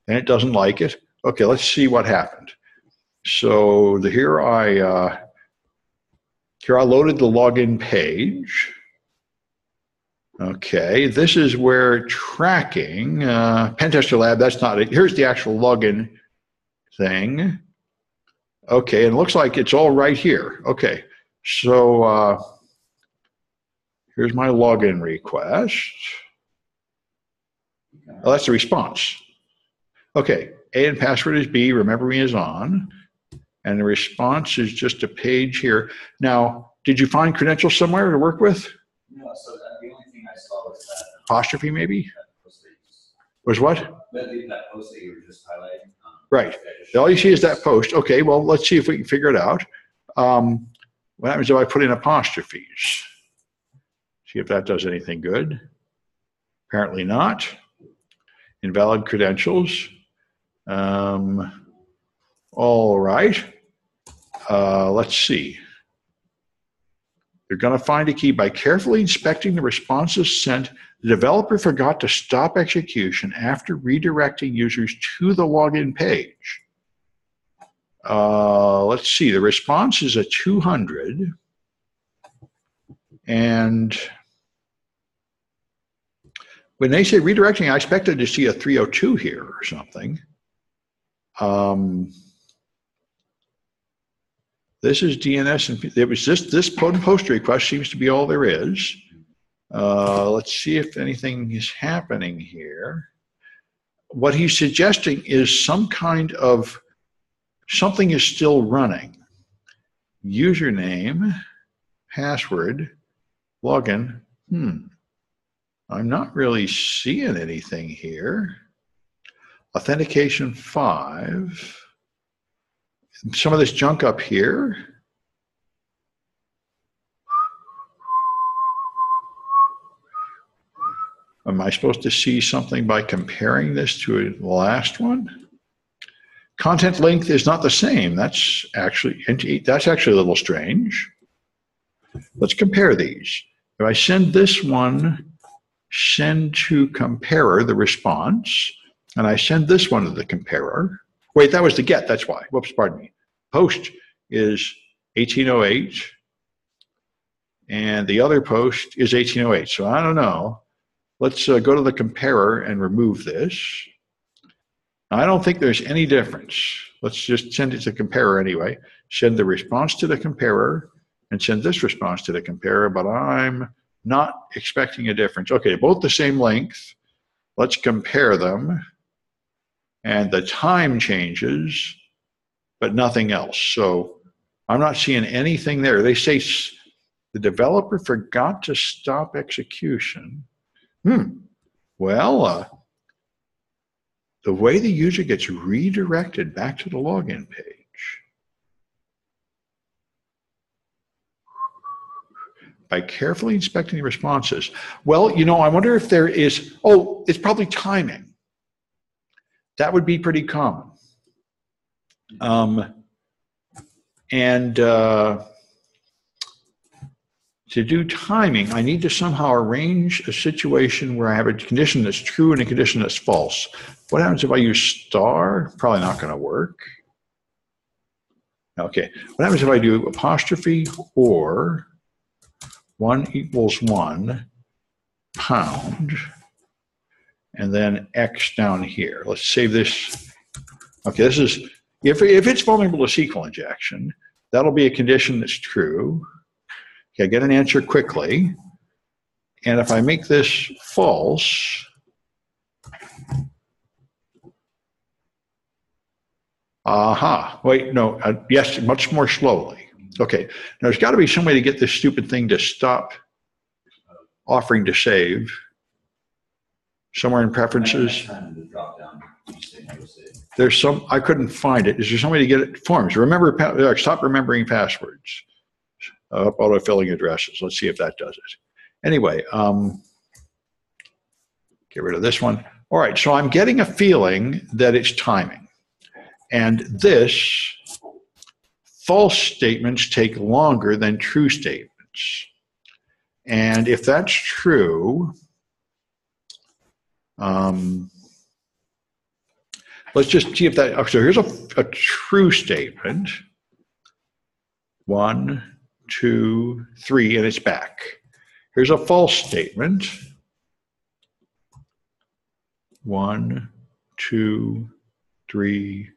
and it doesn't like it. Okay, let's see what happened. So here I loaded the login page. Okay, this is where tracking, Pentester Lab, that's not it. Here's the actual login thing. Okay, and it looks like it's all right here. Okay, so here's my login request. Oh, that's the response. Okay, A and password is B, remember me is on, and the response is just a page here. Now, did you find credentials somewhere to work with? No, so the only thing I saw was that apostrophe maybe? Was what? That post that you were just highlighting. Right. All you see is that post. Okay, well, let's see if we can figure it out. What happens if I put in apostrophes? See if that does anything good. Apparently not. Invalid credentials. All right. Let's see. They're going to find a key by carefully inspecting the responses sent. The developer forgot to stop execution after redirecting users to the login page. Let's see. The response is a 200. And when they say redirecting, I expected to see a 302 here or something. This is DNS, and it was this post request seems to be all there is. Let's see if anything is happening here. What he's suggesting is some kind of something is still running. Username, password, login. I'm not really seeing anything here. Authentication 5. Some of this junk up here. Am I supposed to see something by comparing this to the last one? Content length is not the same. That's actually a little strange. Let's compare these. If I send this one, send to comparer the response, and I send this one to the comparer. Wait, that was the get, that's why. Whoops, pardon me. Post is 1808, and the other post is 1808. So I don't know. Let's go to the comparer and remove this. I don't think there's any difference. Let's just send it to the comparer anyway. Send the response to the comparer and send this response to the comparer, but I'm not expecting a difference. Okay, both the same length. Let's compare them. And the time changes, but nothing else. So I'm not seeing anything there. They say the developer forgot to stop execution. Well, the way the user gets redirected back to the login page by carefully inspecting the responses. Well, I wonder if there is, it's probably timing. That would be pretty common. To do timing, I need to somehow arrange a situation where I have a condition that's true and a condition that's false. What happens if I use star? Probably not going to work. Okay, what happens if I do apostrophe or 1 = 1 pound and then X down here? Let's save this. Okay, this is, if it's vulnerable to SQL injection, that'll be a condition that's true. Okay, I get an answer quickly. And if I make this false, wait, no, yes, much more slowly. Okay, now there's got to be some way to get this stupid thing to stop offering to save. Somewhere in preferences. There's some, I couldn't find it. Is there some way to get it? Forms, remember, stop remembering passwords. Auto-filling addresses. Let's see if that does it. Anyway, get rid of this one. All right, so I'm getting a feeling that it's timing. And this, false statements take longer than true statements. And if that's true, let's just see if that, so here's a true statement. 1, 2, 3, and it's back. Here's a false statement. 1, 2, 3,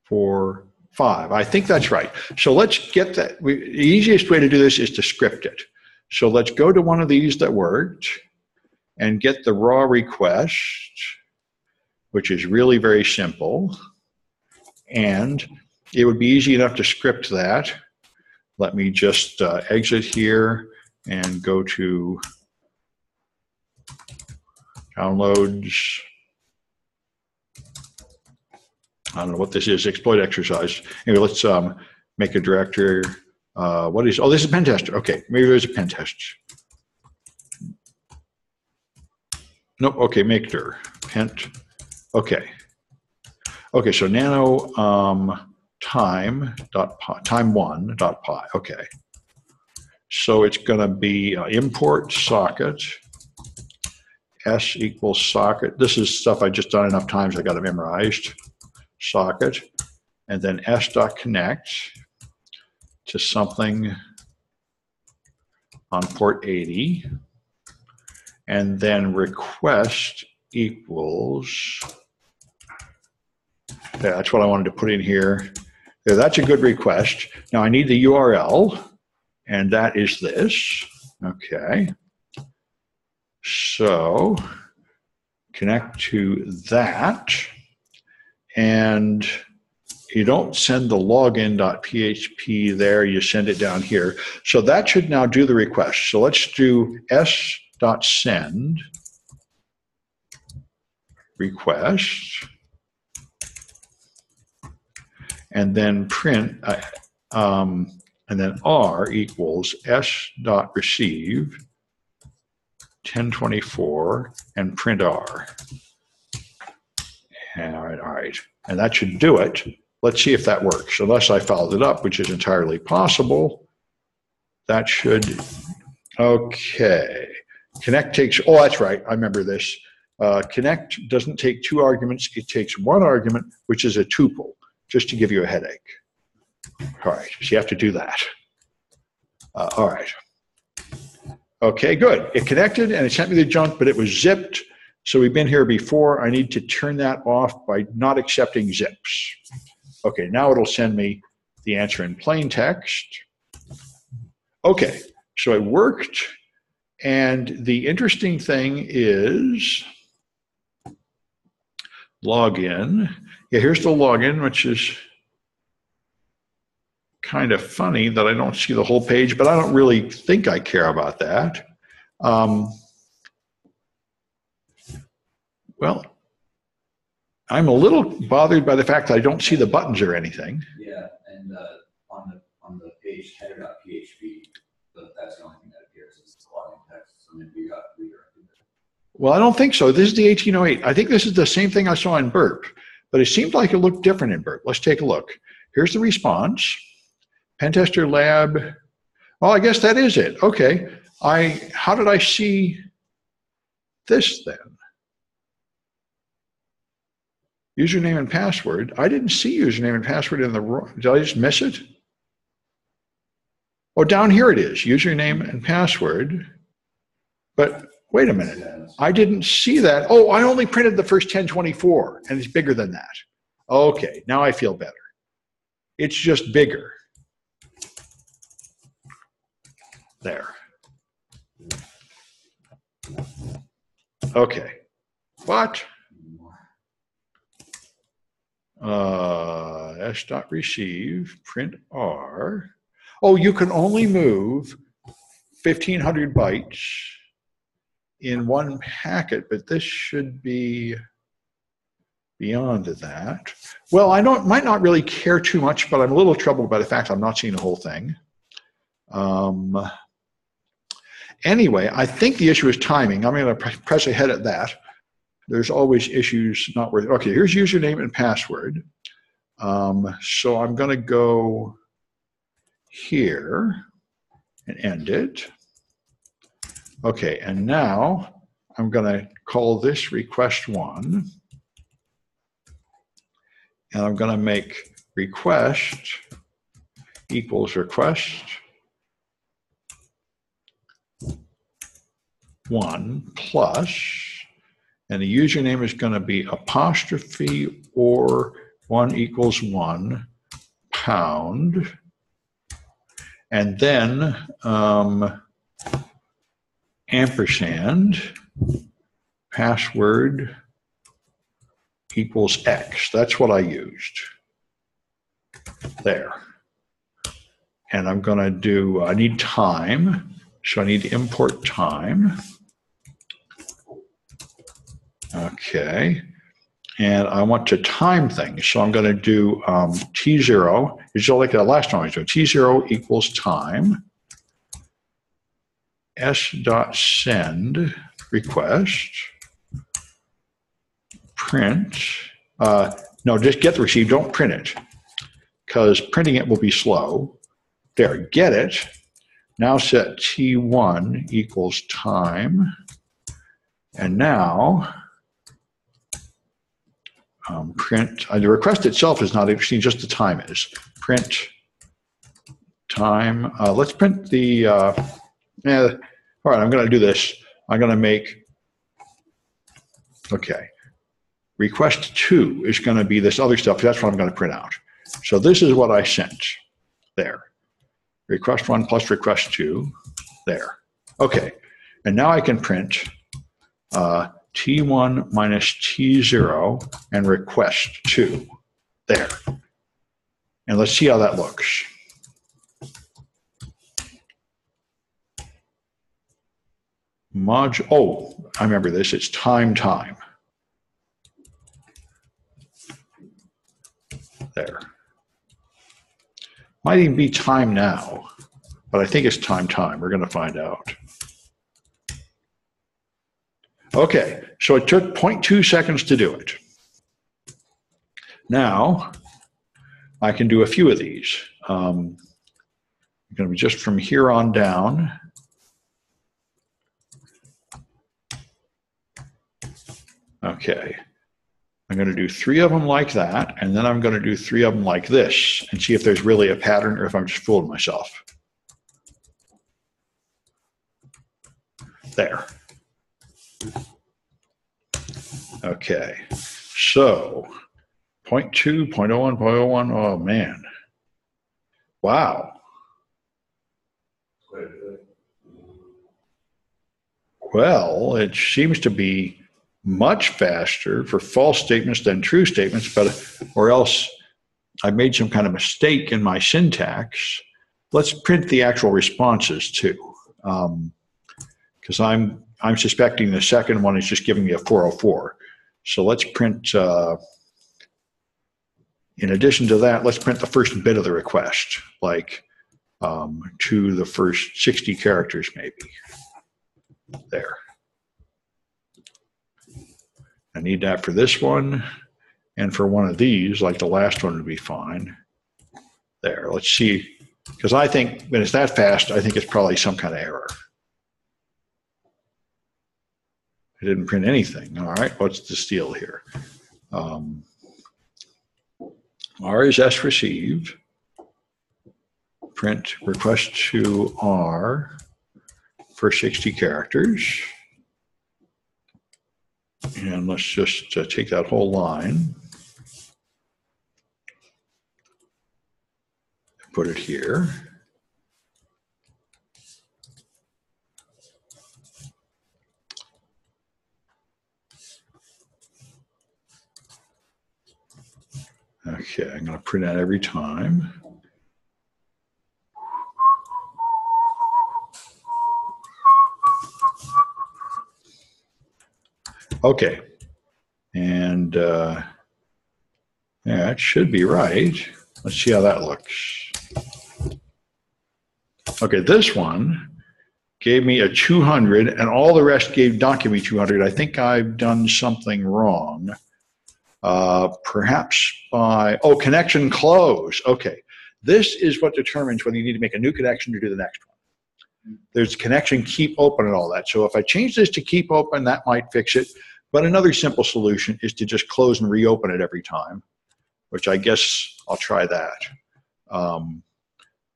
4, 5. I think that's right. So let's get that. The easiest way to do this is to script it. So let's go to one of these that worked and get the raw request, which is really very simple. And it would be easy enough to script that. Let me just exit here and go to downloads. I don't know what this is, exploit exercise. Anyway, let's make a directory. What is, oh, this is pen tester. Okay, maybe there's a pen test. Nope, okay, make dir, pent, okay. Okay, so nano time1.py, okay. So it's gonna be import socket, s equals socket. This is stuff I just done enough times I got it memorized. Socket, and then s.connect to something on port 80, and then request equals, yeah, that's what I wanted to put in here. Yeah, that's a good request. Now I need the URL, and that is this, okay. So connect to that, and you don't send the login.php there, you send it down here. So that should now do the request. So let's do s.send request, and then print, and then r equals s.receive 1024 and print r. All right. And that should do it. Let's see if that works. Unless I fouled it up, which is entirely possible. That should, okay. Connect takes, oh, that's right, I remember this. Connect doesn't take 2 arguments, it takes 1 argument, which is a tuple, just to give you a headache. All right, so you have to do that. All right. Okay, good. It connected and it sent me the junk, but it was zipped. So we've been here before. I need to turn that off by not accepting zips. Okay, now it'll send me the answer in plain text. Okay, so it worked. And the interesting thing is login. Yeah, here's the login, which is kind of funny that I don't see the whole page, but I don't really think I care about that. Well, I'm a little bothered by the fact that I don't see the buttons or anything. Yeah, and on the page header.php, that's the only thing that appears is the login text. So maybe you got redirected. Well, I don't think so. This is the 1808. I think this is the same thing I saw in Burp, but it seemed like it looked different in Burp. Let's take a look. Here's the response. Pentester Lab. Oh, I guess that is it. Okay. How did I see this then? Username and password. I didn't see username and password in the wrong. Did I just miss it? Oh, down here it is. Username and password. But wait a minute. I didn't see that. Oh, I only printed the first 1024, and it's bigger than that. Okay, now I feel better. It's just bigger. There. Okay. What? S.receive, print R. Oh, you can only move 1,500 bytes in one packet, but this should be beyond that. Well, I might not really care too much, but I'm a little troubled by the fact I'm not seeing the whole thing. Anyway, I think the issue is timing. I'm going to press ahead at that. There's always issues not worth it. Okay, here's username and password. So I'm going to go here and end it. Okay, and now I'm going to call this request 1. And I'm going to make request equals request 1 plus, and the username is going to be apostrophe or 1 equals 1 pound, and then ampersand password equals X. That's what I used there. And I'm going to do, I need time, so I need to import time. Okay, and I want to time things. So I'm going to do T0. It's just like the last one I was doing. T0 equals time. S.send request. Print. No, just get the receive. Don't print it, because printing it will be slow. There, get it. Now set T1 equals time. And now print, the request itself is not interesting, just the time is. Print time. Let's print the, all right, I'm going to do this. I'm going to make, okay. Request 2 is going to be this other stuff. That's what I'm going to print out. So this is what I sent there. Request 1 plus request 2 there. Okay. And now I can print T1 minus T0 and request 2 there. And let's see how that looks. Oh, I remember this. It's time. There. Might even be time now, but I think it's time. We're going to find out. Okay, so it took 0.2 seconds to do it. Now, I can do a few of these. Going to be just from here on down. Okay. I'm going to do 3 of them like that, and then I'm going to do 3 of them like this and see if there's really a pattern or if I'm just fooling myself. There. Okay. So 0.2, 0.01, 0.01. Oh, man. Wow. Well, it seems to be much faster for false statements than true statements, or else I made some kind of mistake in my syntax. Let's print the actual responses too, because I'm suspecting the second one is just giving me a 404. So let's print, in addition to that, let's print the first bit of the request, like to the first 60 characters maybe. There. I need that for this one, and for one of these, like the last one would be fine. There, let's see, because I think when it's that fast, I think it's probably some kind of error. I didn't print anything. All right, what's the deal here? R is S received. Print request to R for 60 characters. And let's just take that whole line, put it here. Okay, I'm going to print out every time. Okay, and yeah, it should be right. Let's see how that looks. Okay, this one gave me a 200, and all the rest don't give me 200. I think I've done something wrong. Perhaps by, connection close. Okay, this is what determines whether you need to make a new connection to do the next one. There's connection keep open and all that. So if I change this to keep open, that might fix it. But another simple solution is to just close and reopen it every time, which I guess I'll try that.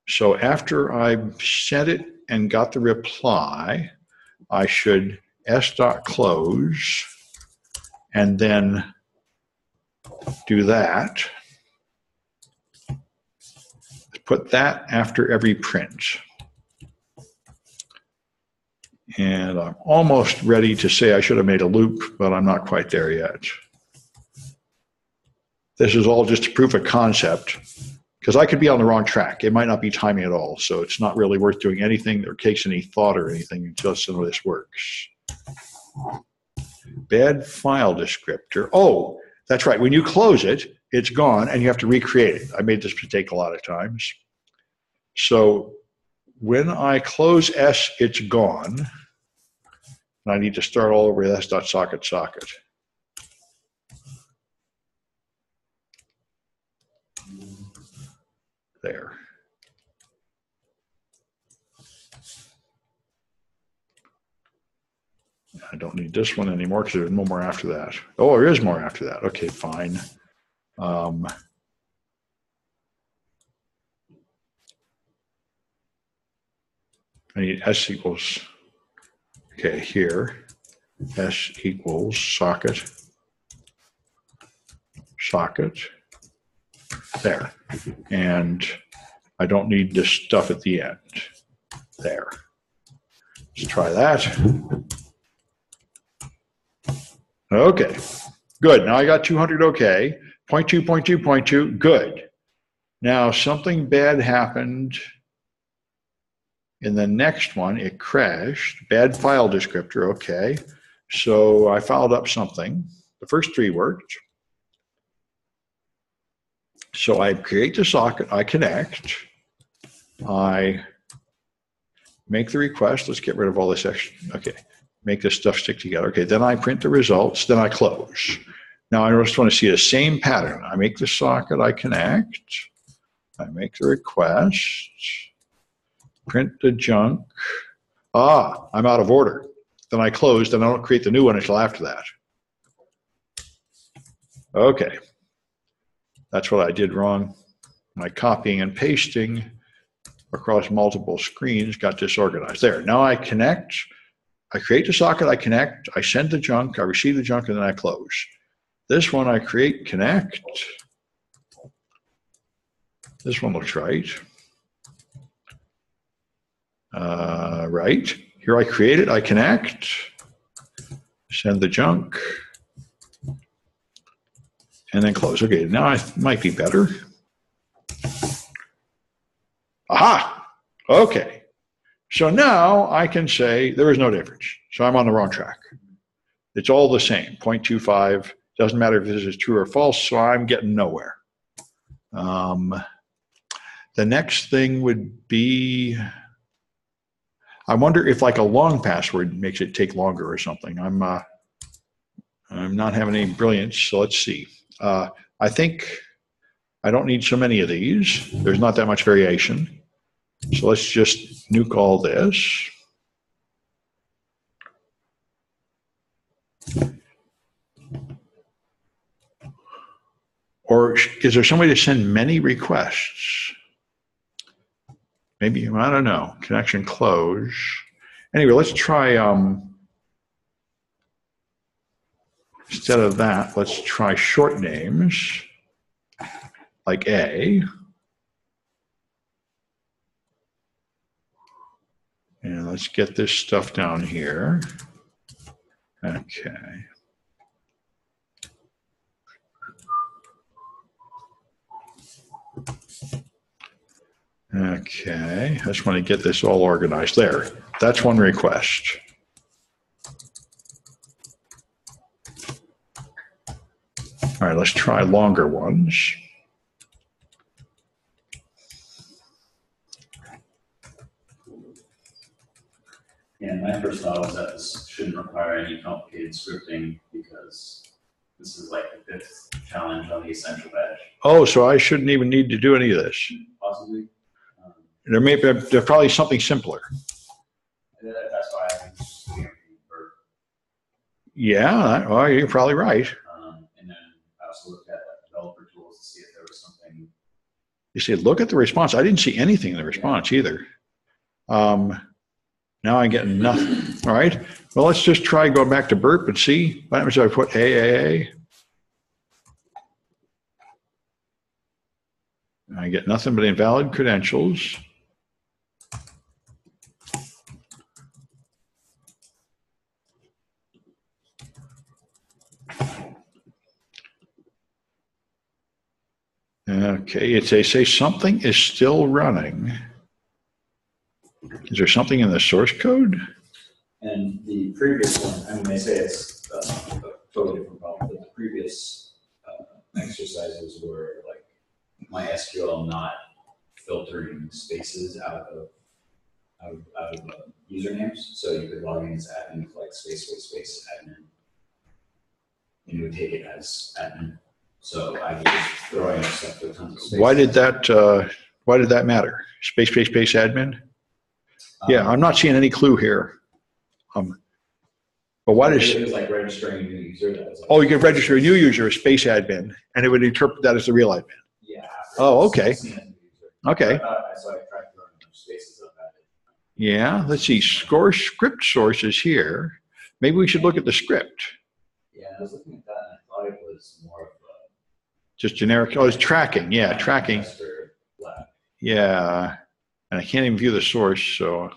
So after I sent it and got the reply, I should s.close and then do that. Put that after every print. And I'm almost ready to say I should have made a loop, but I'm not quite there yet. This is all just a proof of concept, because I could be on the wrong track. It might not be timing at all, so it's not really worth doing anything or takes any thought or anything until some of this works. Bad file descriptor. Oh, That's right. When you close it, it's gone, and you have to recreate it. I made this mistake a lot of times. So when I close S, it's gone. And I need to start all over s.socket socket. There. I don't need this one anymore because there's no more after that. Oh, there is more after that. Okay, fine. I need S equals, okay, here. S equals socket, socket, there. And I don't need this stuff at the end. There. Let's try that. Okay, good. Now I got 200 okay. 0.2, 0.2, 0.2, good. Now something bad happened in the next one. It crashed. Bad file descriptor, okay. So I filed up something. The first three worked. So I create the socket, I connect, I make the request. Let's get rid of all this extra, okay. Make this stuff stick together. Okay, then I print the results, then I close. Now I just want to see the same pattern. I make the socket, I connect, I make the request, print the junk. Ah, I'm out of order. Then I close, then I don't create the new one until after that. Okay, that's what I did wrong. My copying and pasting across multiple screens got disorganized. There, now I connect. I create the socket, I connect, I send the junk, I receive the junk, and then I close. This one I create, connect. This one looks right. Right. Here I create it, I connect, send the junk, and then close. Okay, now it might be better. Aha! Okay. So now I can say there is no difference. So I'm on the wrong track. It's all the same, 0.25. Doesn't matter if this is true or false, so I'm getting nowhere. The next thing would be, I wonder if like a long password makes it take longer or something. I'm not having any brilliance, so let's see. I think I don't need so many of these. There's not that much variation. So let's just nuke all this. Or is there some way to send many requests? Maybe, I don't know, connection close. Anyway, let's try, instead of that, let's try short names, like A. And let's get this stuff down here. Okay. Okay, I just want to get this all organized. There, that's one request. All right, let's try longer ones. And my first thought was that this shouldn't require any complicated scripting because this is like the 5th challenge on the essential badge. Oh, so I shouldn't even need to do any of this. Possibly. There's probably something simpler. That's why I'm just doing everything for. Yeah, well, you're probably right. And then I also looked at like developer tools to see if there was something. You see, look at the response. I didn't see anything in the response either. Now I'm getting nothing. All right. Well, let's just try going back to burp and see what happens if I put AAA. I get nothing but invalid credentials. Okay, they say something is still running. Is there something in the source code? And the previous one, I mean, they say it's a totally different problem, but the previous exercises were like my SQL not filtering spaces out of usernames, so you could log in as admin with like space admin, and you would take it as admin. So I was just throwing stuff with tons of space. Why did that matter? Space admin? Yeah, I'm not seeing any clue here. But why does it was like registering a new user? That was like, oh, you can register a new user as space admin, and it would interpret that as the real admin. Yeah. Oh, okay. Okay. So I tried throwing spaces up at it. Yeah, let's see. Script sources here. Maybe we should look at the script. Yeah, I was looking at that, and I thought it was more of a just generic. Oh, it's tracking. Yeah, tracking. Yeah, and I can't even view the source. So,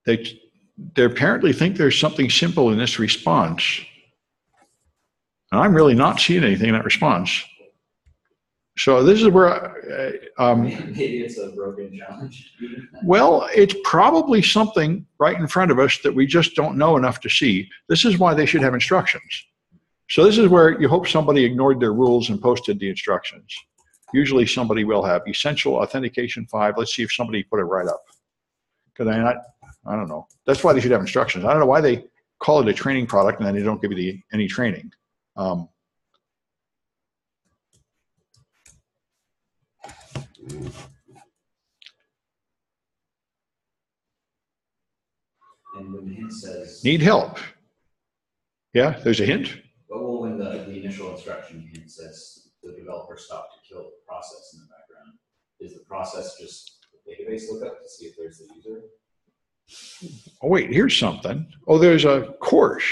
they apparently think there's something simple in this response, and I'm really not seeing anything in that response. So this is where maybe it's a broken challenge. Well, it's probably something right in front of us that we just don't know enough to see. This is why they should have instructions. So this is where you hope somebody ignored their rules and posted the instructions. Usually somebody will have essential authentication 5. Let's see if somebody put it right up. Because I don't know. That's why they should have instructions. I don't know why they call it a training product and then they don't give you any training. And when the hint says need help. Yeah, there's a hint. Well, when the initial instruction hint says the developer stopped to kill the process in the background, is the process just the database lookup to see if there's the user? Oh, wait, here's something. Oh, there's a course.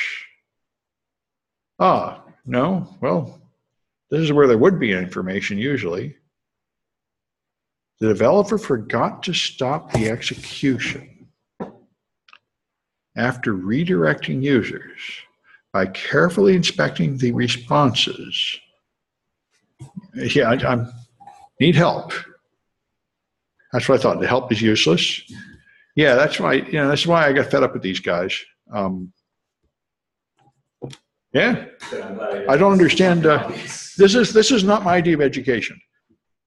Ah, no, well, this is where there would be information usually. The developer forgot to stop the execution after redirecting users by carefully inspecting the responses. Yeah, I need help. That's what I thought. The help is useless. Yeah, that's why. That's why I got fed up with these guys. Yeah, I don't understand. This is not my idea of education.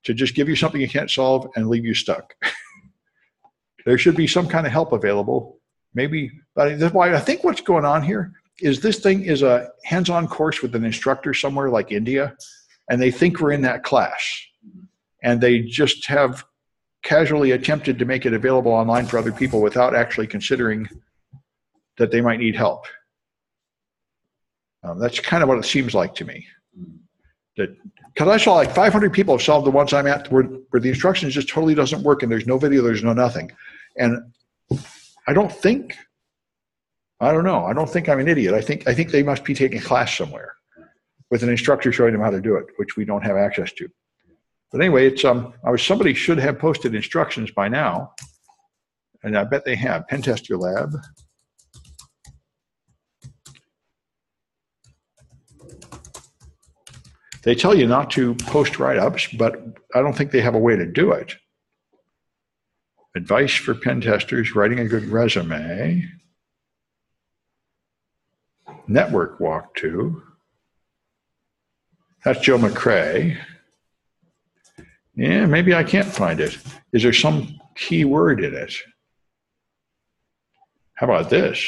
To just give you something you can't solve and leave you stuck. There should be some kind of help available. Maybe, but that's why I think what's going on here is this thing is a hands-on course with an instructor somewhere like India, and they think we're in that class. And they just have casually attempted to make it available online for other people without actually considering that they might need help. That's kind of what it seems like to me. Because I saw like 500 people have solved the ones I'm at where the instructions just totally doesn't work and there's no video, there's no nothing. And I don't think I'm an idiot. I think they must be taking a class somewhere with an instructor showing them how to do it, which we don't have access to. But anyway, it's somebody should have posted instructions by now, and I bet they have. Pen test your lab. They tell you not to post write-ups, but I don't think they have a way to do it. Advice for pen testers, writing a good resume. Network walkthrough. That's Joe McCrae. Yeah, maybe I can't find it. Is there some key word in it? How about this?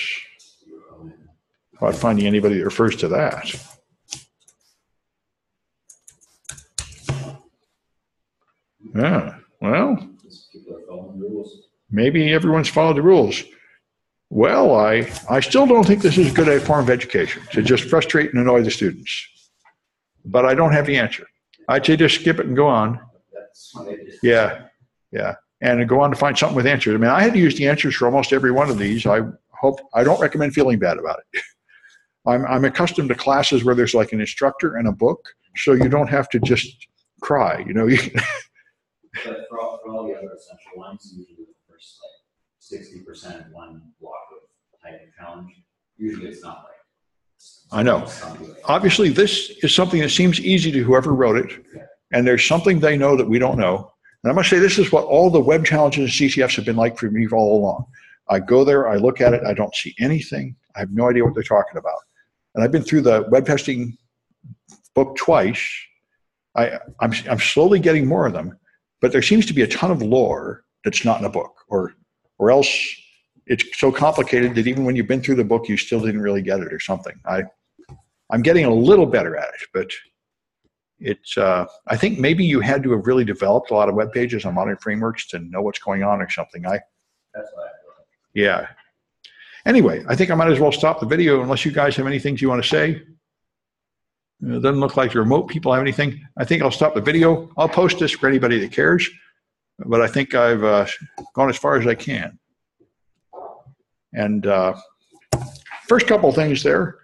How about finding anybody that refers to that? Yeah, well, maybe everyone's followed the rules. Well, I still don't think this is a good form of education, to just frustrate and annoy the students. But I don't have the answer. I'd say just skip it and go on. Yeah, and go on to find something with answers. I mean, I had to use the answers for almost every one of these. I don't recommend feeling bad about it. I'm accustomed to classes where there's like an instructor and a book, so you don't have to just cry. But for all the other essential ones, usually the first like 60% one block of typing challenge. Usually it's not like. I know. Obviously, this is something that seems easy to whoever wrote it, and there's something they know that we don't know. And I must say, this is what all the web challenges and CCFs have been like for me all along. I go there, I look at it, I don't see anything. I have no idea what they're talking about. and I've been through the web testing book twice. I'm slowly getting more of them, but there seems to be a ton of lore that's not in a book, or else it's so complicated that even when you've been through the book, you still didn't really get it or something. I'm getting a little better at it, but it's, I think maybe you had to have really developed a lot of web pages on modern frameworks to know what's going on or something. That's what I feel like. Yeah. Anyway, I think I might as well stop the video unless you guys have anything you want to say. It doesn't look like the remote people have anything. I think I'll stop the video. I'll post this for anybody that cares, but I think I've gone as far as I can. And first couple things there,